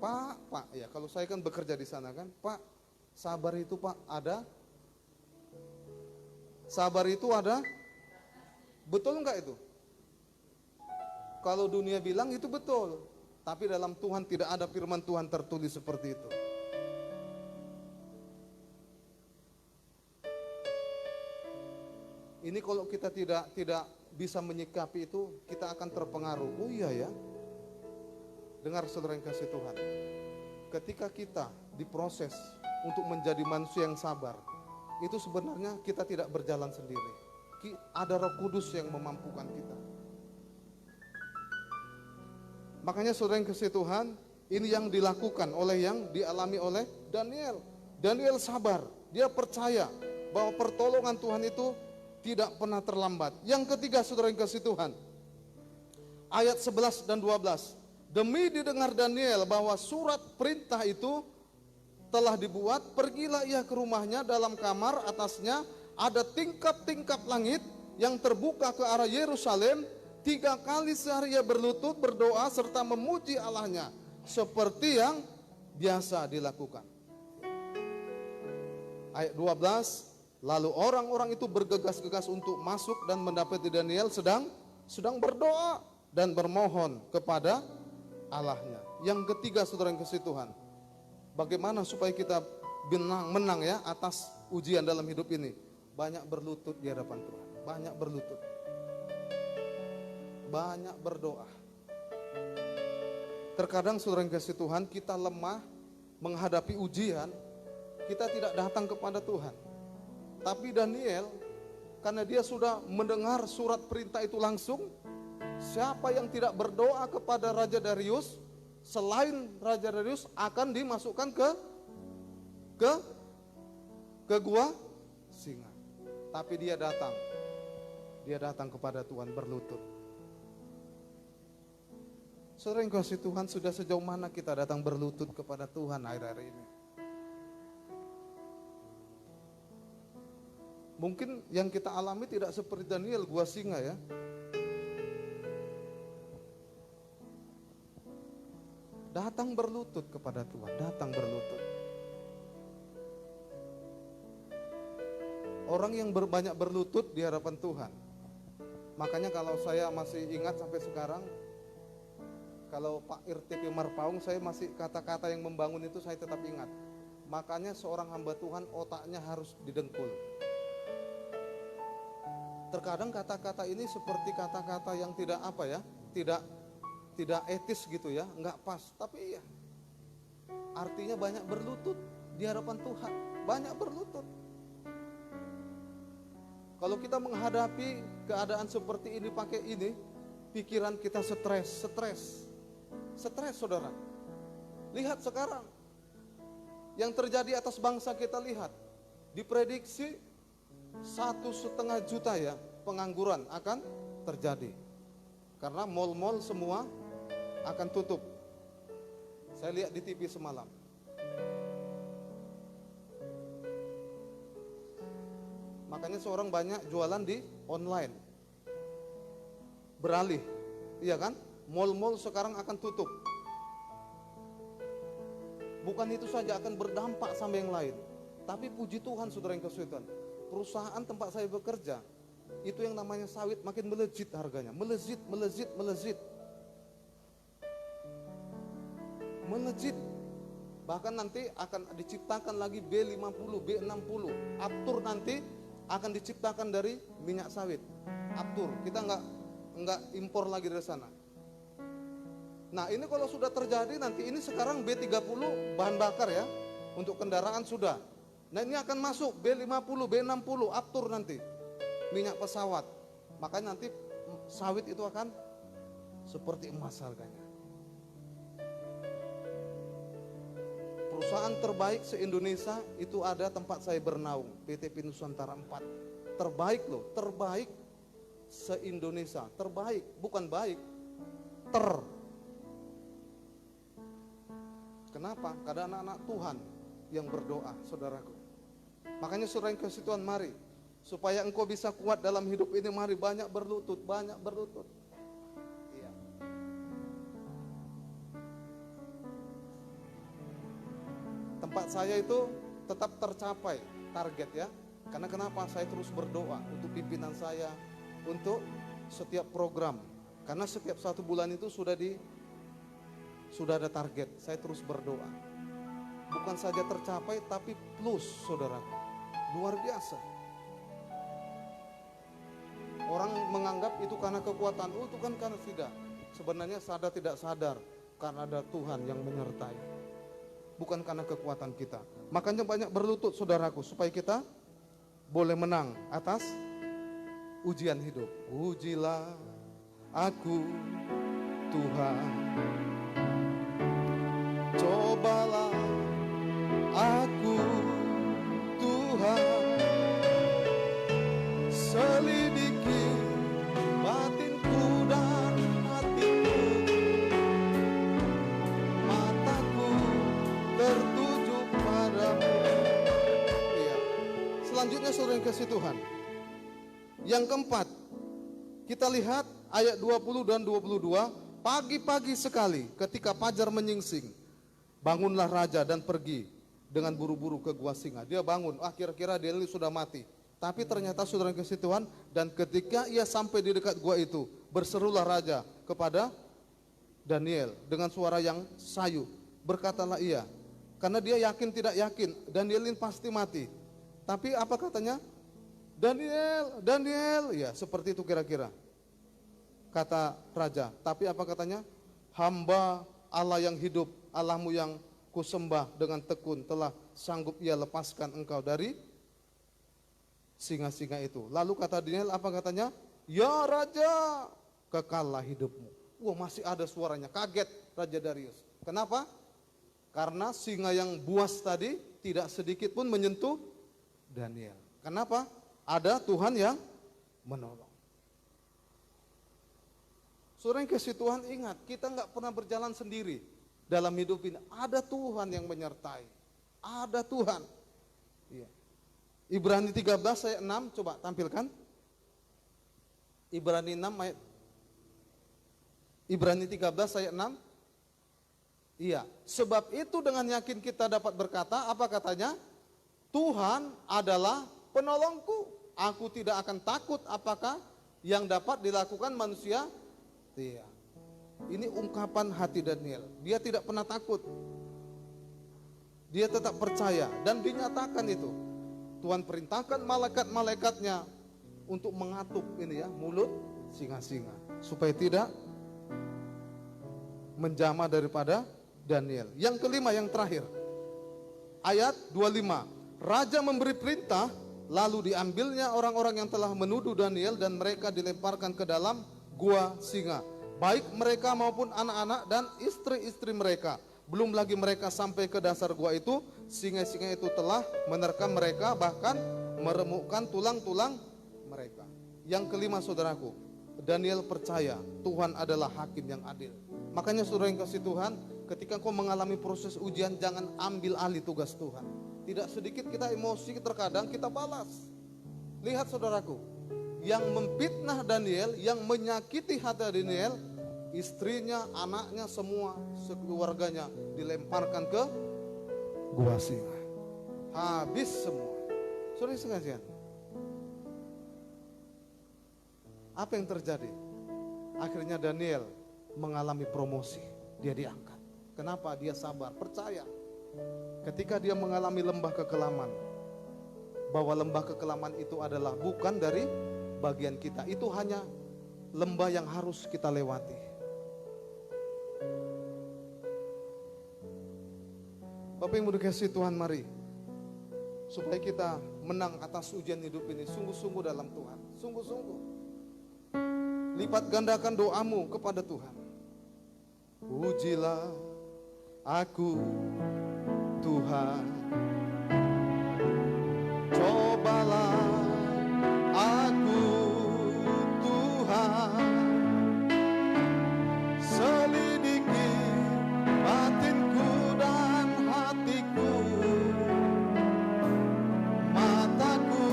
Pak, ya kalau saya kan bekerja di sana kan, Pak, sabar itu Pak ada, sabar itu ada, betul enggak itu? Kalau dunia bilang itu betul, tapi dalam Tuhan tidak ada firman Tuhan tertulis seperti itu. Ini kalau kita tidak bisa menyikapi itu, kita akan terpengaruh. Oh iya ya. Dengar saudara yang kasih Tuhan. Ketika kita diproses untuk menjadi manusia yang sabar, itu sebenarnya kita tidak berjalan sendiri. Ada Roh Kudus yang memampukan kita. Makanya saudara yang kasih Tuhan, ini yang dilakukan yang dialami oleh Daniel. Daniel sabar, dia percaya bahwa pertolongan Tuhan itu tidak pernah terlambat. Yang ketiga saudara yang kasih Tuhan, ayat 11 dan 12. Demi didengar Daniel bahwa surat perintah itu telah dibuat, pergilah ia ke rumahnya, dalam kamar atasnya ada tingkap-tingkap langit yang terbuka ke arah Yerusalem. 3 kali sehari ia berlutut, berdoa serta memuji Allahnya seperti yang biasa dilakukan. Ayat 12. Lalu orang-orang itu bergegas-gegas untuk masuk dan mendapati Daniel sedang berdoa dan bermohon kepada Allahnya. Yang ketiga saudara yang kasih Tuhan, bagaimana supaya kita menang ya atas ujian dalam hidup ini? Banyak berlutut di hadapan Tuhan, banyak berlutut, banyak berdoa. Terkadang saudara yang kasih Tuhan, kita lemah menghadapi ujian, kita tidak datang kepada Tuhan. Tapi Daniel, karena dia sudah mendengar surat perintah itu langsung, siapa yang tidak berdoa kepada Raja Darius, selain Raja Darius akan dimasukkan ke gua singa. Tapi dia datang kepada Tuhan berlutut. Saudara yang kasih Tuhan, sudah sejauh mana kita datang berlutut kepada Tuhan akhir-akhir ini? Mungkin yang kita alami tidak seperti Daniel, gua singa ya. Datang berlutut kepada Tuhan, datang berlutut. Orang yang banyak berlutut di hadapan Tuhan. Makanya kalau saya masih ingat sampai sekarang, kalau Pak RTP Marpaung, saya masih kata-kata yang membangun itu saya tetap ingat. Makanya seorang hamba Tuhan otaknya harus didengkul. Terkadang kata-kata ini seperti kata-kata yang tidak tidak tidak etis gitu ya, nggak pas. Tapi iya, artinya banyak berlutut di hadapan Tuhan, banyak berlutut. Kalau kita menghadapi keadaan seperti ini pakai ini, pikiran kita stres saudara. Lihat sekarang, yang terjadi atas bangsa kita, lihat. Diprediksi 1,5 juta ya pengangguran akan terjadi. Karena mal-mal semua akan tutup. Saya lihat di TV semalam. Makanya seorang banyak jualan di online. Beralih, iya kan? Mal-mal sekarang akan tutup. Bukan itu saja, akan berdampak sama yang lain. Tapi puji Tuhan saudara yang kasih Tuhan, perusahaan tempat saya bekerja, itu yang namanya sawit makin melejit harganya. Melejit. Bahkan nanti akan diciptakan lagi B50, B60. Aftur nanti akan diciptakan dari minyak sawit. Aftur, kita nggak impor lagi dari sana. Nah ini kalau sudah terjadi nanti, ini sekarang B30 bahan bakar ya, untuk kendaraan sudah. Nah ini akan masuk B50, B60, aftur nanti, minyak pesawat. Makanya nanti sawit itu akan seperti emas harganya. Perusahaan terbaik se-Indonesia itu ada tempat saya bernaung, PT Pin Nusantara 4. Terbaik loh, terbaik se-Indonesia, terbaik, bukan baik, Kenapa? Karena anak-anak Tuhan yang berdoa, saudaraku. Makanya saudara yang kasih Tuhan, mari, supaya engkau bisa kuat dalam hidup ini, mari banyak berlutut. Iya. Tempat saya itu tetap tercapai target ya. Karena kenapa? Saya terus berdoa untuk pimpinan saya, untuk setiap program. Karena setiap 1 bulan itu sudah ada target. Saya terus berdoa. Bukan saja tercapai, tapi plus, saudaraku. Luar biasa. Orang menganggap itu karena kekuatan, itu kan karena tidak. Sebenarnya sadar tidak sadar, karena ada Tuhan yang menyertai. Bukan karena kekuatan kita. Makanya banyak berlutut, saudaraku, supaya kita boleh menang atas ujian hidup. Ujilah aku, Tuhan. Cobalah aku, Tuhan, selidiki batinku dan hatiku, mataku tertuju padamu. Iya. Selanjutnya saudara yang kasih Tuhan, yang keempat, kita lihat ayat 20 dan 22. Pagi-pagi sekali ketika fajar menyingsing, bangunlah raja dan pergi dengan buru-buru ke gua singa. Dia bangun, kira-kira dia ini sudah mati. Tapi ternyata saudara yang kasih Tuhan, dan ketika ia sampai di dekat gua itu, berserulah raja kepada Daniel dengan suara yang sayu. Berkatalah ia, karena dia yakin tidak yakin, Daniel ini pasti mati. Tapi apa katanya? Daniel, ya seperti itu kira-kira. Kata raja, tapi apa katanya? Hamba Allah yang hidup, Allahmu yang kusembah dengan tekun, telah sanggup ia lepaskan engkau dari singa-singa itu. Lalu kata Daniel, apa katanya? Ya raja, kekallah hidupmu. Wah, masih ada suaranya, kaget Raja Darius. Kenapa? Karena singa yang buas tadi tidak sedikit pun menyentuh Daniel. Kenapa? Ada Tuhan yang menolong. Saudara yang kasih Tuhan, ingat, kita nggak pernah berjalan sendiri dalam hidup ini. Ada Tuhan yang menyertai. Ada Tuhan. Iya. Ibrani 13 ayat 6, coba tampilkan. Ibrani 13 ayat 6. Iya, sebab itu dengan yakin kita dapat berkata, apa katanya? Tuhan adalah penolongku. Aku tidak akan takut apakah yang dapat dilakukan manusia. Iya. Ini ungkapan hati Daniel. Dia tidak pernah takut. Dia tetap percaya dan dinyatakan itu. Tuhan perintahkan malaikat-malaikatnya untuk mengatup ini ya, mulut singa-singa supaya tidak menjamah daripada Daniel. Yang kelima, yang terakhir. Ayat 25. Raja memberi perintah, lalu diambilnya orang-orang yang telah menuduh Daniel dan mereka dilemparkan ke dalam gua singa. Baik mereka maupun anak-anak dan istri-istri mereka. Belum lagi mereka sampai ke dasar gua itu, singa-singa itu telah menerkam mereka, bahkan meremukkan tulang-tulang mereka. Yang kelima, saudaraku, Daniel percaya Tuhan adalah hakim yang adil. Makanya saudara yang kasih Tuhan, ketika kau mengalami proses ujian, jangan ambil alih tugas Tuhan. Tidak sedikit kita emosi, terkadang kita balas. Lihat saudaraku, yang memfitnah Daniel, yang menyakiti hati Daniel, istrinya, anaknya, semua sekeluarganya dilemparkan ke gua singa. Habis semua. Saudara sekalian, apa yang terjadi? Akhirnya Daniel mengalami promosi, dia diangkat. Kenapa? Dia sabar, percaya. Ketika dia mengalami lembah kekelaman, bahwa lembah kekelaman itu adalah bukan dari bagian kita, itu hanya lembah yang harus kita lewati. Bapak yang dikasihi Tuhan, mari supaya kita menang atas ujian hidup ini, sungguh-sungguh dalam Tuhan, sungguh-sungguh lipat gandakan doamu kepada Tuhan. Pujilah aku Tuhan, cobalah aku Tuhan, selidiki batinku dan hatiku, mataku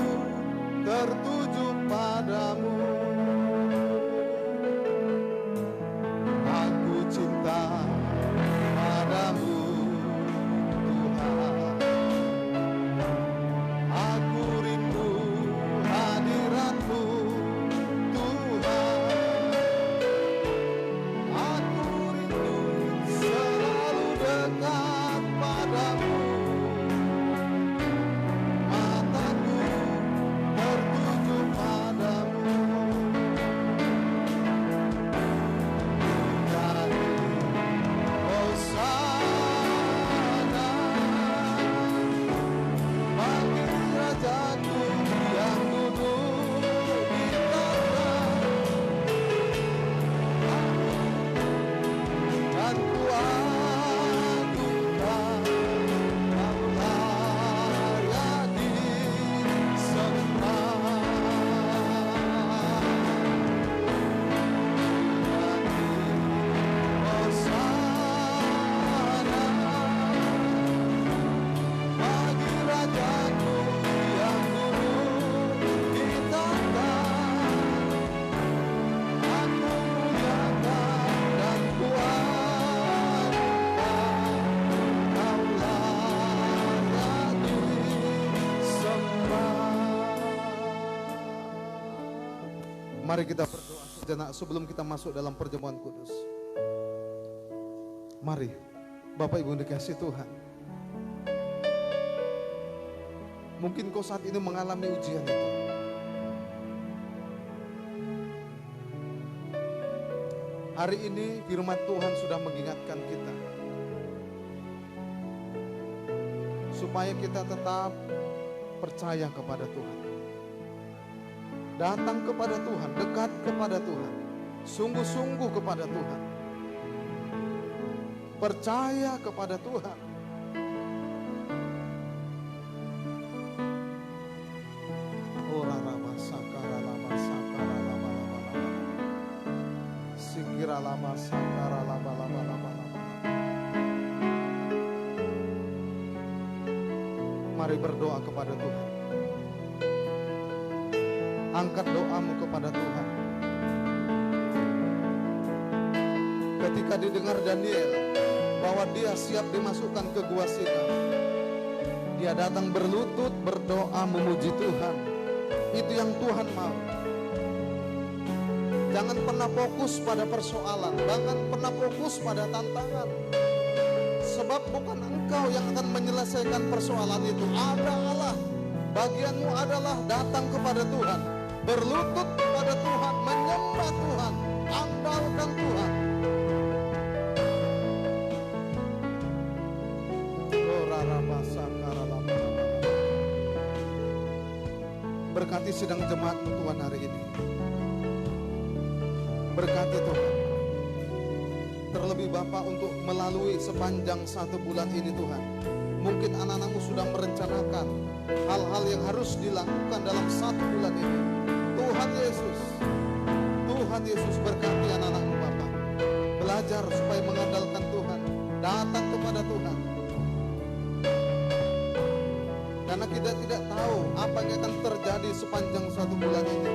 tertuju padamu. Aku cinta padamu Tuhan, aku rindu hadiratmu Tuhan, aku rindu selalu dekat padamu, mataku tertuju padamu. Hosana, panggil Rajaku yang duduk di tahta, dan kuagungkan Kau layak disembah. Hosana, bagi Rajaku yang duduk di tahta, aku muliakan dan kuagungkan Kau layak disembah. Mari kita berdoa sejenak sebelum kita masuk dalam perjamuan kudus. Mari, Bapak Ibu yang dikasihi Tuhan. Mungkin kau saat ini mengalami ujian itu. Hari ini firman Tuhan sudah mengingatkan kita, supaya kita tetap percaya kepada Tuhan. Datang kepada Tuhan, dekat kepada Tuhan, sungguh-sungguh kepada Tuhan. Percaya kepada Tuhan. Ora lama sakara lama sakara lama lama lama. Sikira lama sakara lama lama lama lama. Mari berdoa kepada Tuhan. Angkat doamu kepada Tuhan. Ketika didengar Daniel bahwa dia siap dimasukkan ke gua singa, dia datang berlutut berdoa memuji Tuhan. Itu yang Tuhan mau. Jangan pernah fokus pada persoalan, jangan pernah fokus pada tantangan. Sebab bukan engkau yang akan menyelesaikan persoalan itu, ada Allah. Bagianmu adalah datang kepada Tuhan, berlutut kepada Tuhan, menyembah Tuhan, andalkan Tuhan. Berkati sidang jemaat-Mu Tuhan hari ini. Berkati Tuhan. Terlebih Bapa untuk melalui sepanjang 1 bulan ini Tuhan. Mungkin anak-anak-Mu sudah merencanakan hal-hal yang harus dilakukan dalam 1 bulan ini. Tuhan Yesus berkati anak-anak-Mu Bapa. Belajar supaya mengandalkan Tuhan. Datang kepada Tuhan. Karena kita tidak tahu apa yang akan terjadi sepanjang 1 bulan ini.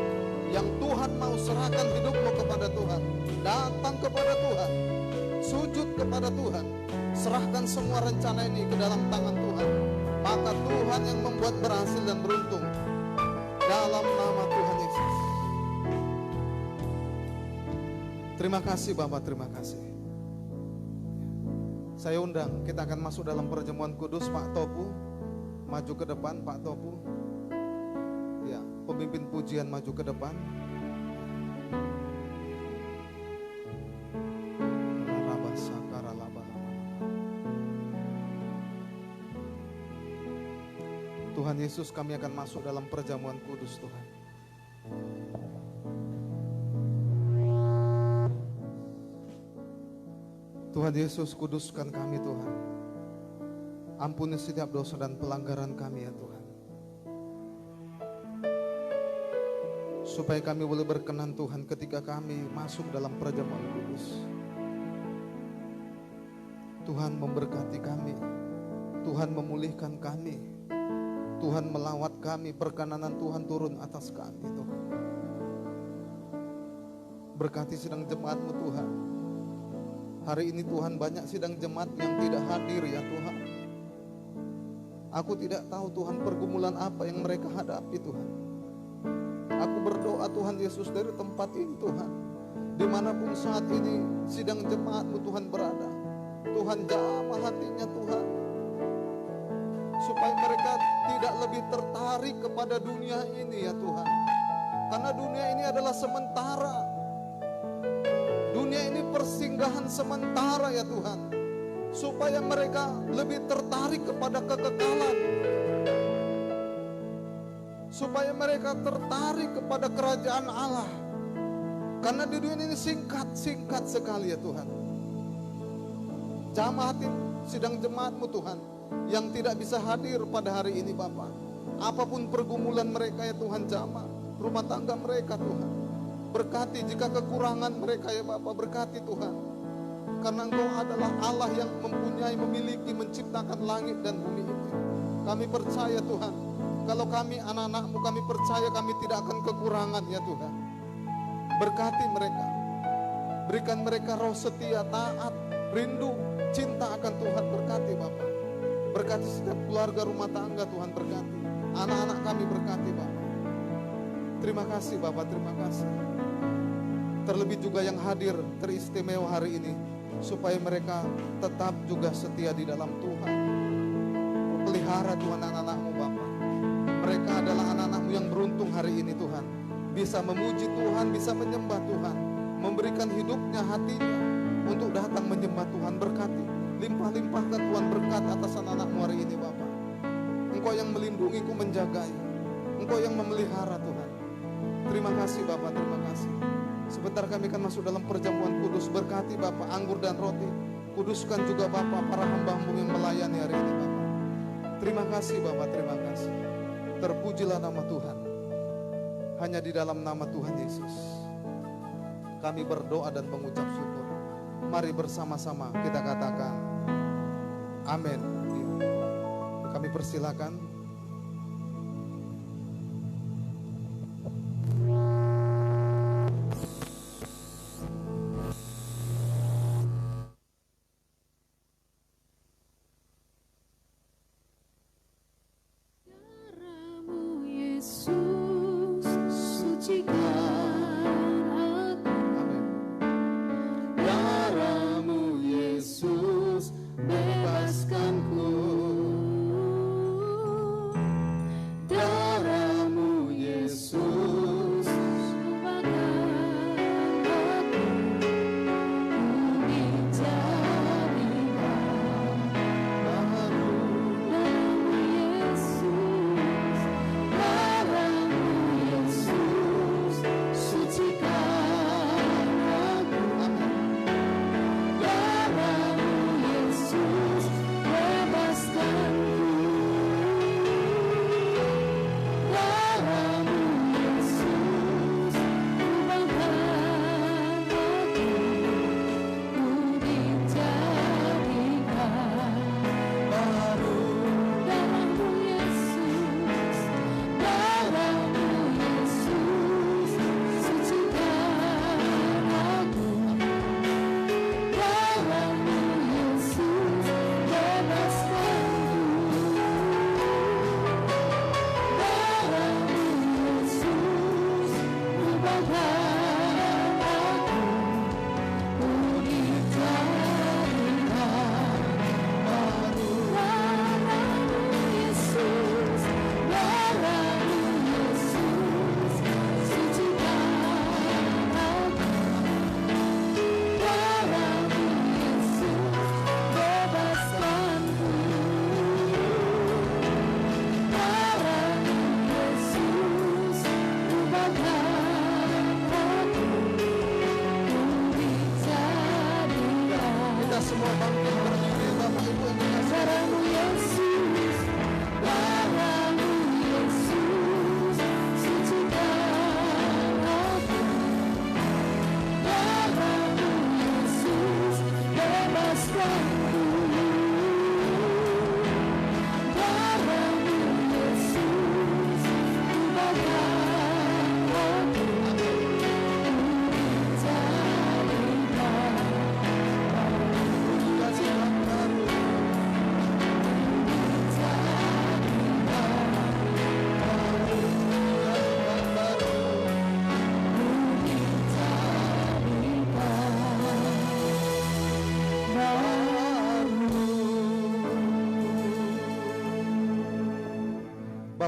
Yang Tuhan mau serahkan hidupmu kepada Tuhan. Datang kepada Tuhan. Sujud kepada Tuhan. Serahkan semua rencana ini ke dalam tangan Tuhan. Maka Tuhan yang membuat berhasil dan beruntung. Dalam nama Tuhan Yesus. Terima kasih Bapak, terima kasih. Saya undang, kita akan masuk dalam perjamuan kudus. Pak Topu maju ke depan, Pak Topu. Ya, pemimpin pujian maju ke depan. Tuhan Yesus, kami akan masuk dalam perjamuan kudus Tuhan. Tuhan Yesus, kuduskan kami Tuhan. Ampuni setiap dosa dan pelanggaran kami ya Tuhan. Supaya kami boleh berkenan Tuhan ketika kami masuk dalam perjamuan kudus. Tuhan memberkati kami. Tuhan memulihkan kami. Tuhan melawat kami, perkenanan Tuhan turun atas kami Tuhan. Berkati sidang jemaat-Mu Tuhan. Hari ini Tuhan banyak sidang jemaat yang tidak hadir ya Tuhan. Aku tidak tahu Tuhan pergumulan apa yang mereka hadapi Tuhan. Aku berdoa Tuhan Yesus dari tempat ini Tuhan. Dimanapun saat ini sidang jemaat-Mu Tuhan berada. Tuhan jamah hatinya Tuhan. Supaya mereka tidak lebih tertarik kepada dunia ini ya Tuhan. Karena dunia ini adalah sementara. Dunia ini persinggahan sementara ya Tuhan. Supaya mereka lebih tertarik kepada kekekalan. Supaya mereka tertarik kepada kerajaan Allah. Karena di dunia ini singkat sekali ya Tuhan. Jamah hati sidang jemaat-Mu Tuhan yang tidak bisa hadir pada hari ini Bapa. Apapun pergumulan mereka ya Tuhan, jamah rumah tangga mereka Tuhan. Berkati jika kekurangan mereka ya Bapa, berkati Tuhan. Karena Engkau adalah Allah yang mempunyai, memiliki, menciptakan langit dan bumi ini. Kami percaya Tuhan, kalau kami anak-anak-Mu, kami percaya kami tidak akan kekurangan ya Tuhan. Berkati mereka. Berikan mereka roh setia, taat, rindu, cinta akan Tuhan. Berkati Bapa. Berkati setiap keluarga rumah tangga Tuhan, berkati. Anak-anak kami berkati Bapak. Terima kasih Bapak, terima kasih. Terlebih juga yang hadir teristimewa hari ini. Supaya mereka tetap juga setia di dalam Tuhan. Pelihara Tuhan anak-anak-Mu Bapak. Mereka adalah anak-anak-Mu yang beruntung hari ini Tuhan. Bisa memuji Tuhan, bisa menyembah Tuhan. Memberikan hidupnya, hatinya untuk datang menyembah Tuhan. Berkati. Limpah-limpahkan Tuhan berkat atas anak-anak-Mu hari ini Bapa. Engkau yang melindungi, Engkau menjagai. Engkau yang memelihara Tuhan. Terima kasih Bapa, terima kasih. Sebentar kami akan masuk dalam perjamuan kudus. Berkati Bapa anggur dan roti. Kuduskan juga Bapa para hamba-Mu yang melayani hari ini Bapa. Terima kasih Bapa, terima kasih. Terpujilah nama Tuhan. Hanya di dalam nama Tuhan Yesus kami berdoa dan mengucap syukur. Mari bersama-sama kita katakan amin. Kami persilakan. Darah-Mu Yesus sucikan aku. Amin. Darah-Mu Yesus bebaskanku.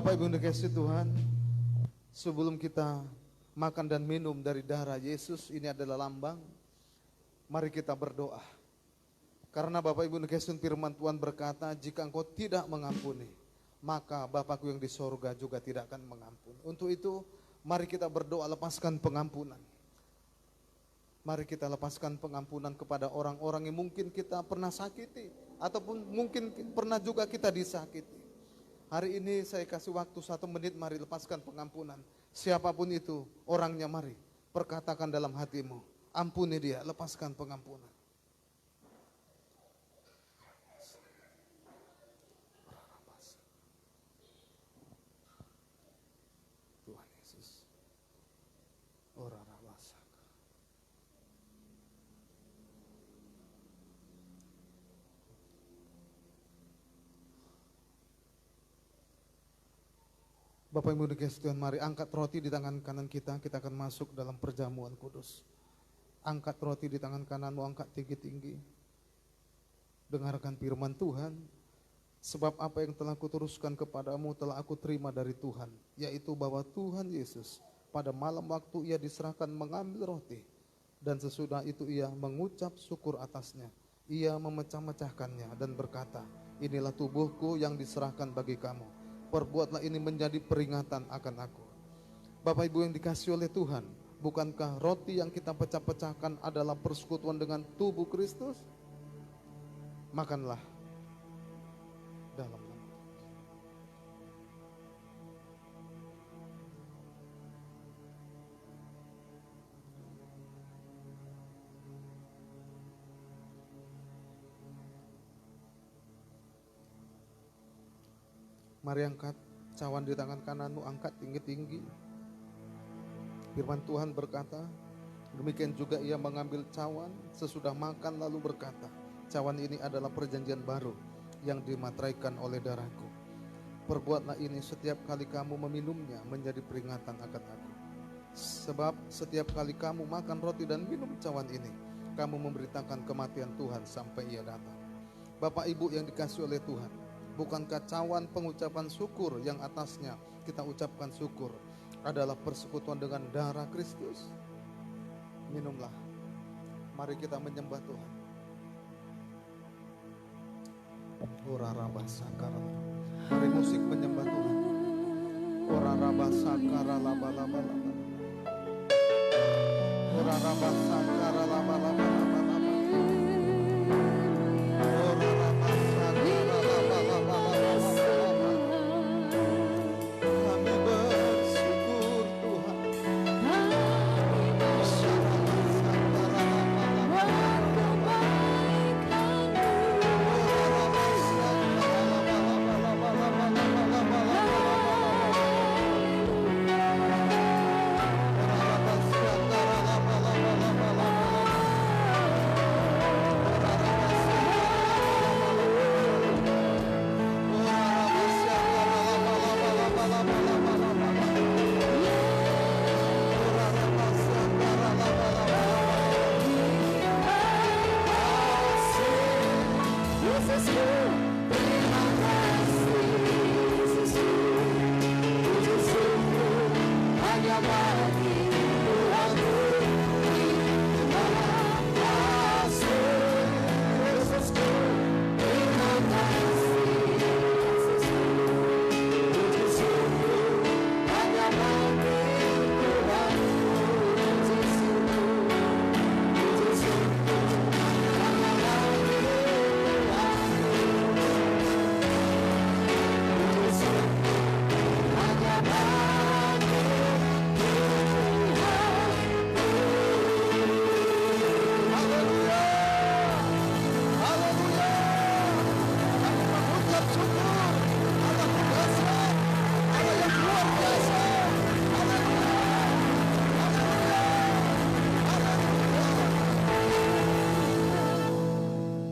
Bapak Ibu yang dikasihi Tuhan, sebelum kita makan dan minum dari darah Yesus, ini adalah lambang, mari kita berdoa. Karena Bapak Ibu yang dikasihi firman Tuhan berkata, jika engkau tidak mengampuni, maka Bapakku yang di sorga juga tidak akan mengampuni. Untuk itu, mari kita berdoa lepaskan pengampunan. Mari kita lepaskan pengampunan kepada orang-orang yang mungkin kita pernah sakiti, ataupun mungkin pernah juga kita disakiti. Hari ini saya kasih waktu 1 menit, mari lepaskan pengampunan. Siapapun itu orangnya, mari perkatakan dalam hatimu, ampuni dia, lepaskan pengampunan. Tuhan Yesus. Bapak Ibu dikasihi Tuhan, mari angkat roti di tangan kanan kita akan masuk dalam perjamuan kudus. Angkat roti di tangan kananmu, angkat tinggi-tinggi. Dengarkan firman Tuhan, sebab apa yang telah kuteruskan kepadamu telah aku terima dari Tuhan, yaitu bahwa Tuhan Yesus pada malam waktu ia diserahkan mengambil roti, dan sesudah itu ia mengucap syukur atasnya. Ia memecah-mecahkannya dan berkata, inilah tubuhku yang diserahkan bagi kamu. Perbuatlah ini menjadi peringatan akan aku. Bapak Ibu yang dikasihi oleh Tuhan, bukankah roti yang kita pecah-pecahkan adalah persekutuan dengan tubuh Kristus? Makanlah dalam nama. Mari angkat cawan di tangan kananmu, angkat tinggi-tinggi. Firman Tuhan berkata, demikian juga ia mengambil cawan sesudah makan lalu berkata, cawan ini adalah perjanjian baru yang dimateraikan oleh darahku. Perbuatlah ini setiap kali kamu meminumnya menjadi peringatan akan aku. Sebab setiap kali kamu makan roti dan minum cawan ini, kamu memberitakan kematian Tuhan sampai ia datang. Bapak Ibu yang dikasihi oleh Tuhan, bukankah cawan pengucapan syukur yang atasnya kita ucapkan syukur adalah persekutuan dengan darah Kristus? Minumlah. Mari kita menyembah Tuhan. Ora raba sakara. Mari musik menyembah Tuhan. Ora raba sakara laba laba laba. Ora raba sakara laba laba laba laba. Ora raba sakara laba laba laba laba. Kami bersyukur Tuhan.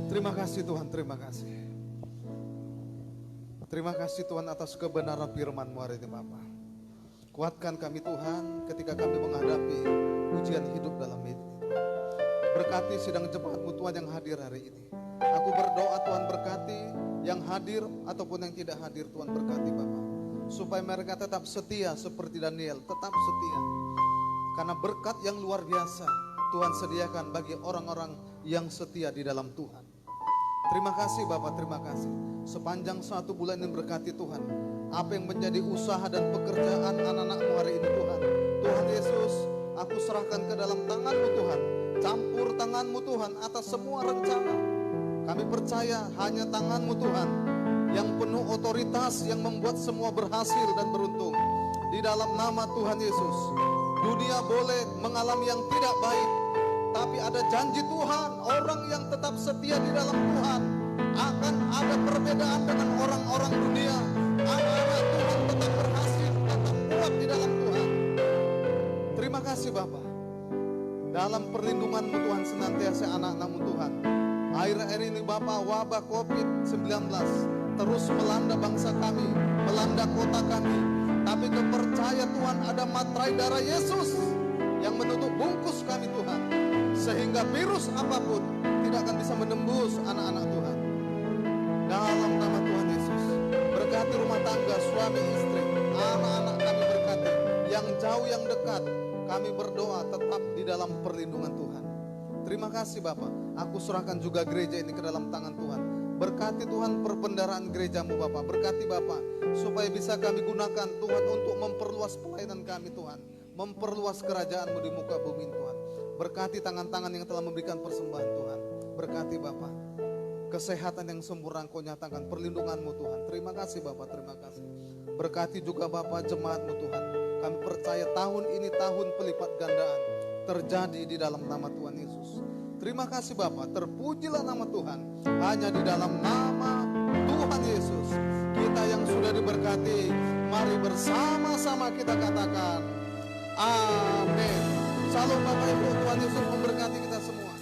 Terima kasih Tuhan, terima kasih. Terima kasih Tuhan atas kebenaran firman-Mu hari ini Bapa. Kuatkan kami Tuhan ketika kami menghadapi ujian hidup dalam ini. Berkati sidang jemaat-Mu Tuhan yang hadir hari ini. Aku berdoa Tuhan berkati yang hadir ataupun yang tidak hadir, Tuhan berkati Bapa. supaya mereka tetap setia seperti Daniel, tetap setia. Karena berkat yang luar biasa Tuhan sediakan bagi orang-orang yang setia di dalam Tuhan. Terima kasih Bapak, terima kasih. Sepanjang 1 bulan ini berkati Tuhan. Apa yang menjadi usaha dan pekerjaan anak-anak-Mu hari ini Tuhan. Tuhan Yesus, aku serahkan ke dalam tangan-Mu Tuhan. Campur tangan-Mu Tuhan atas semua rencana. Kami percaya hanya tangan-Mu Tuhan yang penuh otoritas, yang membuat semua berhasil dan beruntung. Di dalam nama Tuhan Yesus, dunia boleh mengalami yang tidak baik, tapi ada janji Tuhan, orang yang tetap setia di dalam Tuhan akan ada perbedaan dengan orang-orang dunia. Anak-anak Tuhan tetap berhasil, tetap kuat di dalam Tuhan. Terima kasih Bapak. Dalam perlindungan-Mu Tuhan senantiasa anak-anak-Mu Tuhan. Akhir-akhir ini Bapak, wabah COVID-19 terus melanda bangsa kami, melanda kota kami. Tapi kepercaya Tuhan ada materai darah Yesus yang menutup bungkus kami Tuhan. Sehingga virus apapun tidak akan bisa menembus anak-anak Tuhan. Dalam nama Tuhan Yesus, berkati rumah tangga, suami istri, anak-anak kami berkati. Yang jauh yang dekat, kami berdoa tetap di dalam perlindungan Tuhan. Terima kasih Bapak. Aku serahkan juga gereja ini ke dalam tangan Tuhan. Berkati Tuhan perbendaharaan gereja-Mu Bapak. Berkati Bapak supaya bisa kami gunakan Tuhan untuk memperluas pelayanan kami Tuhan. Memperluas kerajaan-Mu di muka bumi Tuhan. Berkati tangan-tangan yang telah memberikan persembahan Tuhan. Berkati Bapak. Kesehatan yang sempurna Engkau nyatakan, perlindungan-Mu Tuhan. Terima kasih Bapak, terima kasih. Berkati juga Bapak jemaat-Mu Tuhan. Kami percaya tahun ini tahun pelipat gandaan terjadi di dalam nama Tuhan Yesus. Terima kasih Bapak, terpujilah nama Tuhan. Hanya di dalam nama Tuhan Yesus kita yang sudah diberkati, mari bersama-sama kita katakan amin. Salam Bapak Ibu, Tuhan Yesus memberkati kita semua.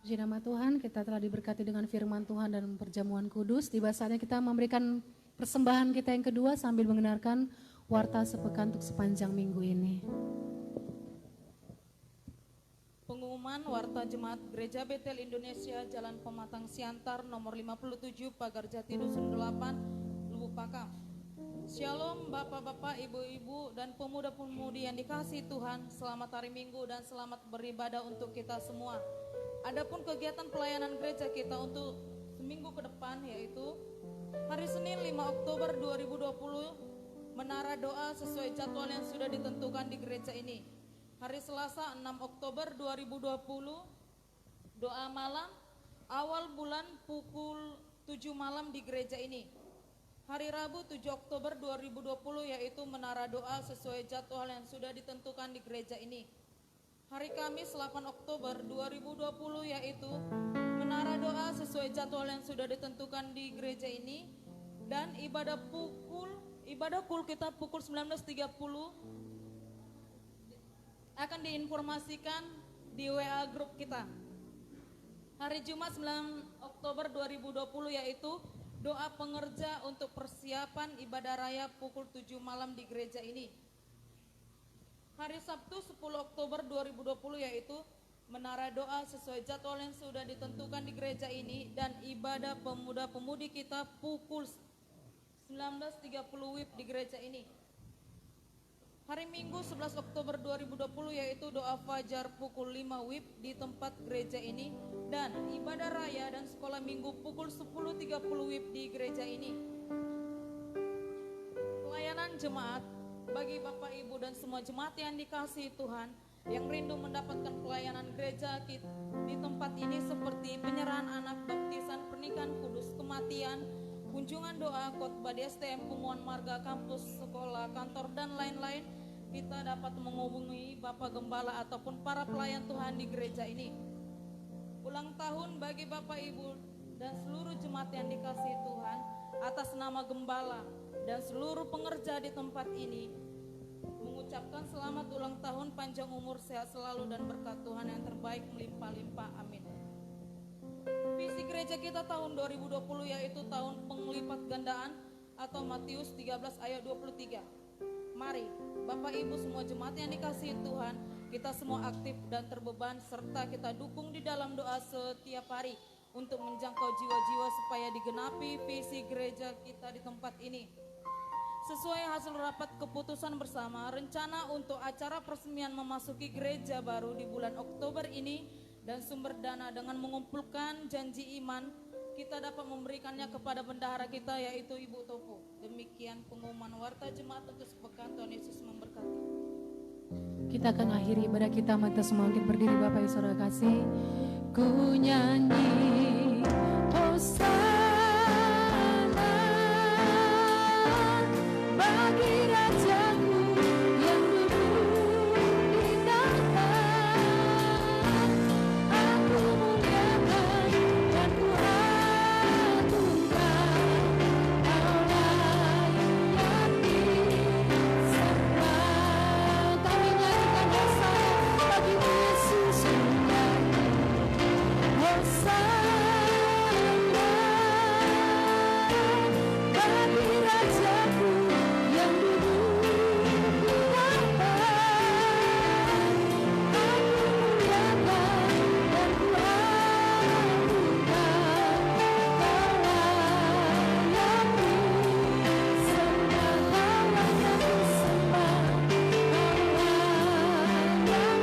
Puji nama Tuhan, kita telah diberkati dengan firman Tuhan dan perjamuan kudus. Tiba saatnya kita memberikan persembahan kita yang kedua sambil mengenalkan warta sepekan untuk sepanjang minggu ini. Pengumuman Warta Jemaat Gereja Betel Indonesia Jalan Pematang Siantar nomor 57 Pagar Jati Dusun 8 Lubuk Pakam. Shalom Bapak-bapak, Ibu-ibu dan pemuda-pemudi yang dikasihi Tuhan. Selamat hari Minggu dan selamat beribadah untuk kita semua. Adapun kegiatan pelayanan gereja kita untuk seminggu ke depan yaitu hari Senin 5 Oktober 2020 menara doa sesuai jadwal yang sudah ditentukan di gereja ini. Hari Selasa 6 Oktober 2020 doa malam awal bulan pukul 7 malam di gereja ini. Hari Rabu 7 Oktober 2020 yaitu menara doa sesuai jadwal yang sudah ditentukan di gereja ini. Hari Kamis 8 Oktober 2020 yaitu menara doa sesuai jadwal yang sudah ditentukan di gereja ini. Dan ibadah kul kita pukul 19.30 akan diinformasikan di WA grup kita. Hari Jumat 9 Oktober 2020 yaitu doa pengerja untuk persiapan ibadah raya pukul 7 malam di gereja ini. Hari Sabtu 10 Oktober 2020 yaitu menara doa sesuai jadwal yang sudah ditentukan di gereja ini dan ibadah pemuda-pemudi kita pukul 19.30 WIB di gereja ini. Hari Minggu 11 Oktober 2020 yaitu doa fajar pukul 5 WIB di tempat gereja ini dan ibadah raya dan sekolah minggu pukul 10.30 WIB di gereja ini. Pelayanan jemaat bagi Bapak Ibu dan semua jemaat yang dikasihi Tuhan yang rindu mendapatkan pelayanan gereja di tempat ini seperti penyerahan anak, baptisan, pernikahan kudus, kematian, kunjungan doa, khotbah di STM, pengumuman marga, kampus, sekolah, kantor, dan lain-lain, kita dapat menghubungi Bapak Gembala ataupun para pelayan Tuhan di gereja ini. Ulang tahun bagi Bapak Ibu dan seluruh jemaat yang dikasihi Tuhan, atas nama Gembala dan seluruh pengerja di tempat ini, mengucapkan selamat ulang tahun, panjang umur, sehat selalu, dan berkat Tuhan yang terbaik melimpah-limpah. Amin. Visi gereja kita tahun 2020 yaitu tahun penglipat gandaan atau Matius 13 ayat 23. Mari Bapak Ibu semua jemaat yang dikasihi Tuhan, kita semua aktif dan terbeban serta kita dukung di dalam doa setiap hari untuk menjangkau jiwa-jiwa supaya digenapi visi gereja kita di tempat ini. Sesuai hasil rapat keputusan bersama, rencana untuk acara peresmian memasuki gereja baru di bulan Oktober ini dan sumber dana dengan mengumpulkan janji iman, kita dapat memberikannya kepada bendahara kita yaitu Ibu Topo. Demikian pengumuman warta jemaat untuk sepekan. Tuhan Yesus memberkati. Kita akan akhiri ibadah kita, mata semua mungkin berdiri Bapak Ibu Saudara kasih. Ku nyanyi Hosana bagi Rajaku yang duduk di tahta. Aku muliakan dan ku agungkan, Kaulah yang hati sembah. Kami nyanyikan Hosana bagi Yesus menyanyi Hosana bagi Rajaku yang duduk di tahta. Aku muliakan dan ku agungkan, Kaulah yang disembah, Kaulah yang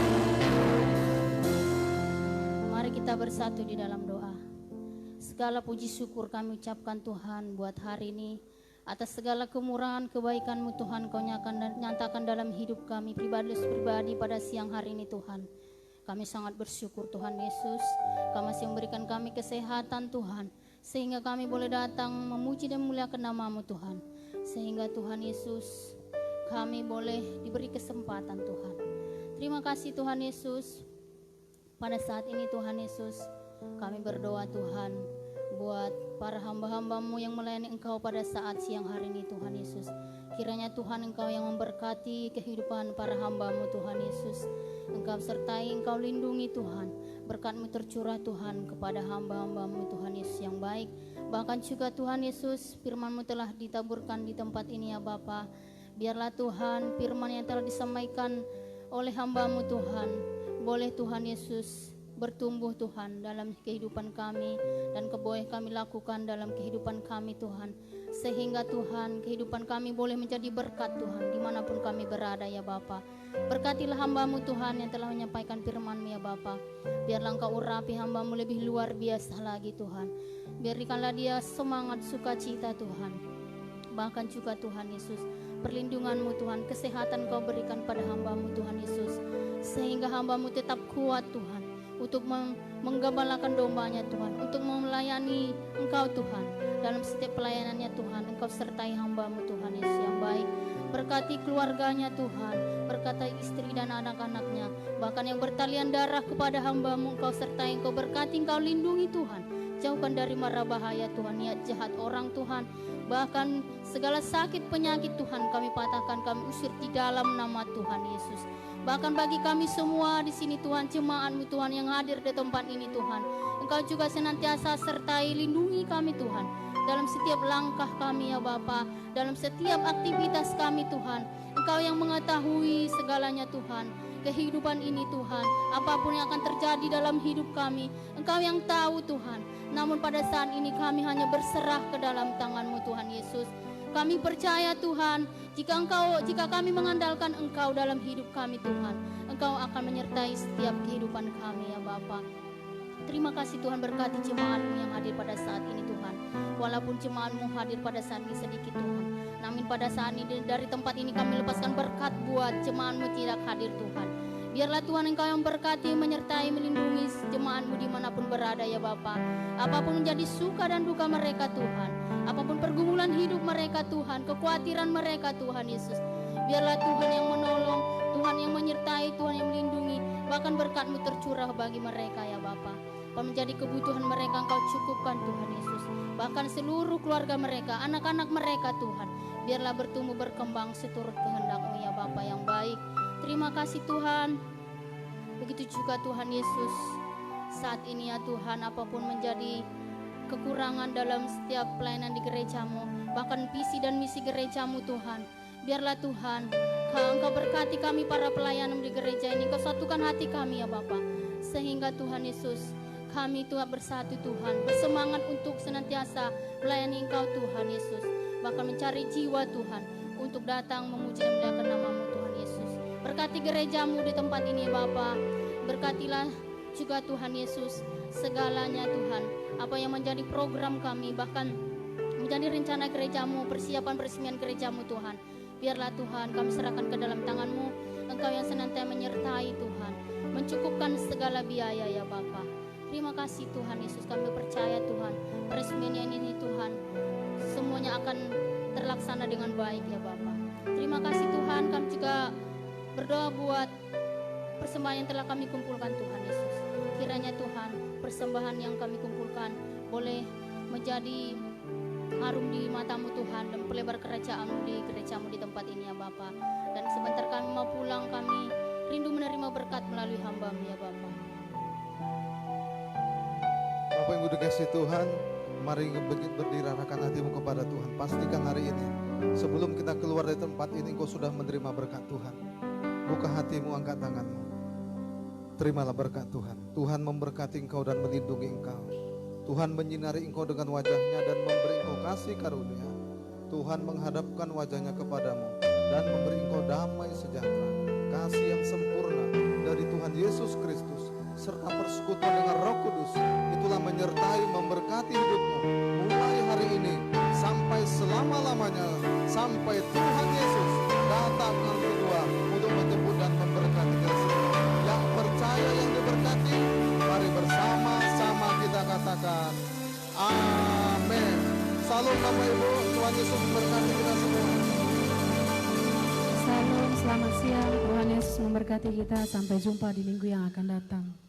disembah, Kaulah Mari kita bersatu di dalam doa. Segala puji syukur kami ucapkan Tuhan buat hari ini. Atas segala kemurahan kebaikan-Mu Tuhan, Kau nyatakan dalam hidup kami pribadi pada siang hari ini Tuhan. Kami sangat bersyukur Tuhan Yesus, Kau masih memberikan kami kesehatan Tuhan, sehingga kami boleh datang memuji dan memuliakan nama-Mu Tuhan. Sehingga Tuhan Yesus, kami boleh diberi kesempatan Tuhan. Terima kasih Tuhan Yesus. Pada saat ini Tuhan Yesus, kami berdoa Tuhan buat para hamba-hamba-Mu yang melayani Engkau pada saat siang hari ini Tuhan Yesus. Kiranya Tuhan Engkau yang memberkati kehidupan para hamba-Mu Tuhan Yesus. Engkau sertai, Engkau lindungi Tuhan. Berkat-Mu tercurah Tuhan kepada hamba-hamba-Mu Tuhan Yesus yang baik. Bahkan juga Tuhan Yesus, firman-Mu telah ditaburkan di tempat ini ya Bapa. Biarlah Tuhan firman yang telah disampaikan oleh hamba-Mu Tuhan, boleh Tuhan Yesus bertumbuh Tuhan dalam kehidupan kami dan boleh kami lakukan dalam kehidupan kami Tuhan, sehingga Tuhan kehidupan kami boleh menjadi berkat Tuhan dimanapun kami berada ya Bapa. Berkatilah hamba-Mu Tuhan yang telah menyampaikan firman-Mu ya Bapa. Biarlah Engkau urapi hamba-Mu lebih luar biasa lagi Tuhan. Berikanlah dia semangat sukacita Tuhan. Bahkan juga Tuhan Yesus, perlindungan-Mu Tuhan, kesehatan Kau berikan pada hamba-Mu Tuhan Yesus, sehingga hamba-Mu tetap kuat Tuhan untuk menggembalakan dombanya Tuhan, untuk melayani Engkau Tuhan. Dalam setiap pelayanannya Tuhan, Engkau sertai hamba-Mu Tuhan Yesus yang baik. Berkati keluarganya Tuhan, berkati istri dan anak-anaknya, bahkan yang bertalian darah kepada hamba-Mu Engkau sertai, Engkau berkati, Engkau lindungi Tuhan. Jauhkan dari mara bahaya Tuhan, niat jahat orang Tuhan, bahkan segala sakit penyakit Tuhan kami patahkan, kami usir di dalam nama Tuhan Yesus. Bahkan bagi kami semua di sini Tuhan, jemaat-Mu Tuhan yang hadir di tempat ini Tuhan, Engkau juga senantiasa sertai lindungi kami Tuhan dalam setiap langkah kami ya Bapa, dalam setiap aktivitas kami Tuhan. Engkau yang mengetahui segalanya Tuhan, kehidupan ini Tuhan, apapun yang akan terjadi dalam hidup kami, Engkau yang tahu Tuhan. Namun pada saat ini kami hanya berserah ke dalam tangan-Mu Tuhan Yesus. Kami percaya Tuhan, jika kami mengandalkan Engkau dalam hidup kami Tuhan, Engkau akan menyertai setiap kehidupan kami ya Bapa. Terima kasih Tuhan, berkati jemaat-Mu yang hadir pada saat ini Tuhan. Walaupun jemaat-Mu hadir pada saat ini sedikit Tuhan, namun pada saat ini dari tempat ini kami lepaskan berkat buat jemaat-Mu tidak hadir Tuhan. Biarlah Tuhan Engkau yang berkati, menyertai, melindungi jemaat-Mu dimanapun berada ya Bapa. Apapun menjadi suka dan duka mereka Tuhan, apapun pergumulan hidup mereka Tuhan, kekhawatiran mereka Tuhan Yesus, biarlah Tuhan yang menolong, Tuhan yang menyertai, Tuhan yang melindungi, bahkan berkat-Mu tercurah bagi mereka ya Bapa. Apa menjadi kebutuhan mereka Engkau cukupkan Tuhan Yesus. Bahkan seluruh keluarga mereka, anak-anak mereka Tuhan, biarlah bertumbuh berkembang seturut kehendak-Mu ya Bapa yang baik. Terima kasih Tuhan. Begitu juga Tuhan Yesus, saat ini ya Tuhan, apapun menjadi kekurangan dalam setiap pelayanan di gerejamu, bahkan visi dan misi gerejamu Tuhan. Biarlah Tuhan, Engkau berkati kami para pelayan di gereja ini, Engkau satukan hati kami ya Bapa, sehingga Tuhan Yesus, kami Tuhan bersatu Tuhan, bersemangat untuk senantiasa melayani Engkau Tuhan Yesus, bahkan mencari jiwa Tuhan, untuk datang memuji dan memuliakan nama-Mu Tuhan Yesus. Berkati gerejamu di tempat ini Bapa, berkatilah juga Tuhan Yesus segalanya Tuhan, apa yang menjadi program kami, bahkan menjadi rencana gerejamu, persiapan peresmian gerejamu Tuhan. Biarlah Tuhan kami serahkan ke dalam tangan-Mu, Engkau yang senantiasa menyertai Tuhan, mencukupkan segala biaya ya Bapa. Terima kasih Tuhan Yesus, kami percaya Tuhan, peresmian ini Tuhan, semuanya akan terlaksana dengan baik ya Bapa. Terima kasih Tuhan, kami juga berdoa buat persembahan yang telah kami kumpulkan Tuhan Yesus. Kiranya Tuhan, persembahan yang kami kumpulkan boleh menjadi harum di mata-Mu Tuhan, dan pelebar kerajaan-Mu di gereja-Mu di tempat ini ya Bapa. Dan sebentar kami mau pulang, kami rindu menerima berkat melalui hamba-Mu ya Bapa. Bapak Ibu dikasih Tuhan, mari berdiri arahkan hatimu kepada Tuhan. Pastikan hari ini, sebelum kita keluar dari tempat ini, engkau sudah menerima berkat Tuhan. Buka hatimu, angkat tanganmu. Terimalah berkat Tuhan. Tuhan memberkati engkau dan melindungi engkau. Tuhan menyinari engkau dengan wajahnya dan memberi engkau kasih karunia. Tuhan menghadapkan wajahnya kepadamu dan memberi engkau damai sejahtera. Kasih yang sempurna dari Tuhan Yesus Kristus serta persekutuan dengan Roh Kudus itulah menyertai memberkati hidupmu mulai hari ini sampai selama-lamanya, sampai Tuhan Yesus datang yang kedua untuk menjemput dan memberkati kita semua. Yang percaya, yang diberkati, mari bersama-sama kita katakan amin. Salam Bapak Ibu, Tuhan Yesus memberkati kita semua. Salam, selamat siang. Tuhan Yesus memberkati kita. Sampai jumpa di minggu yang akan datang.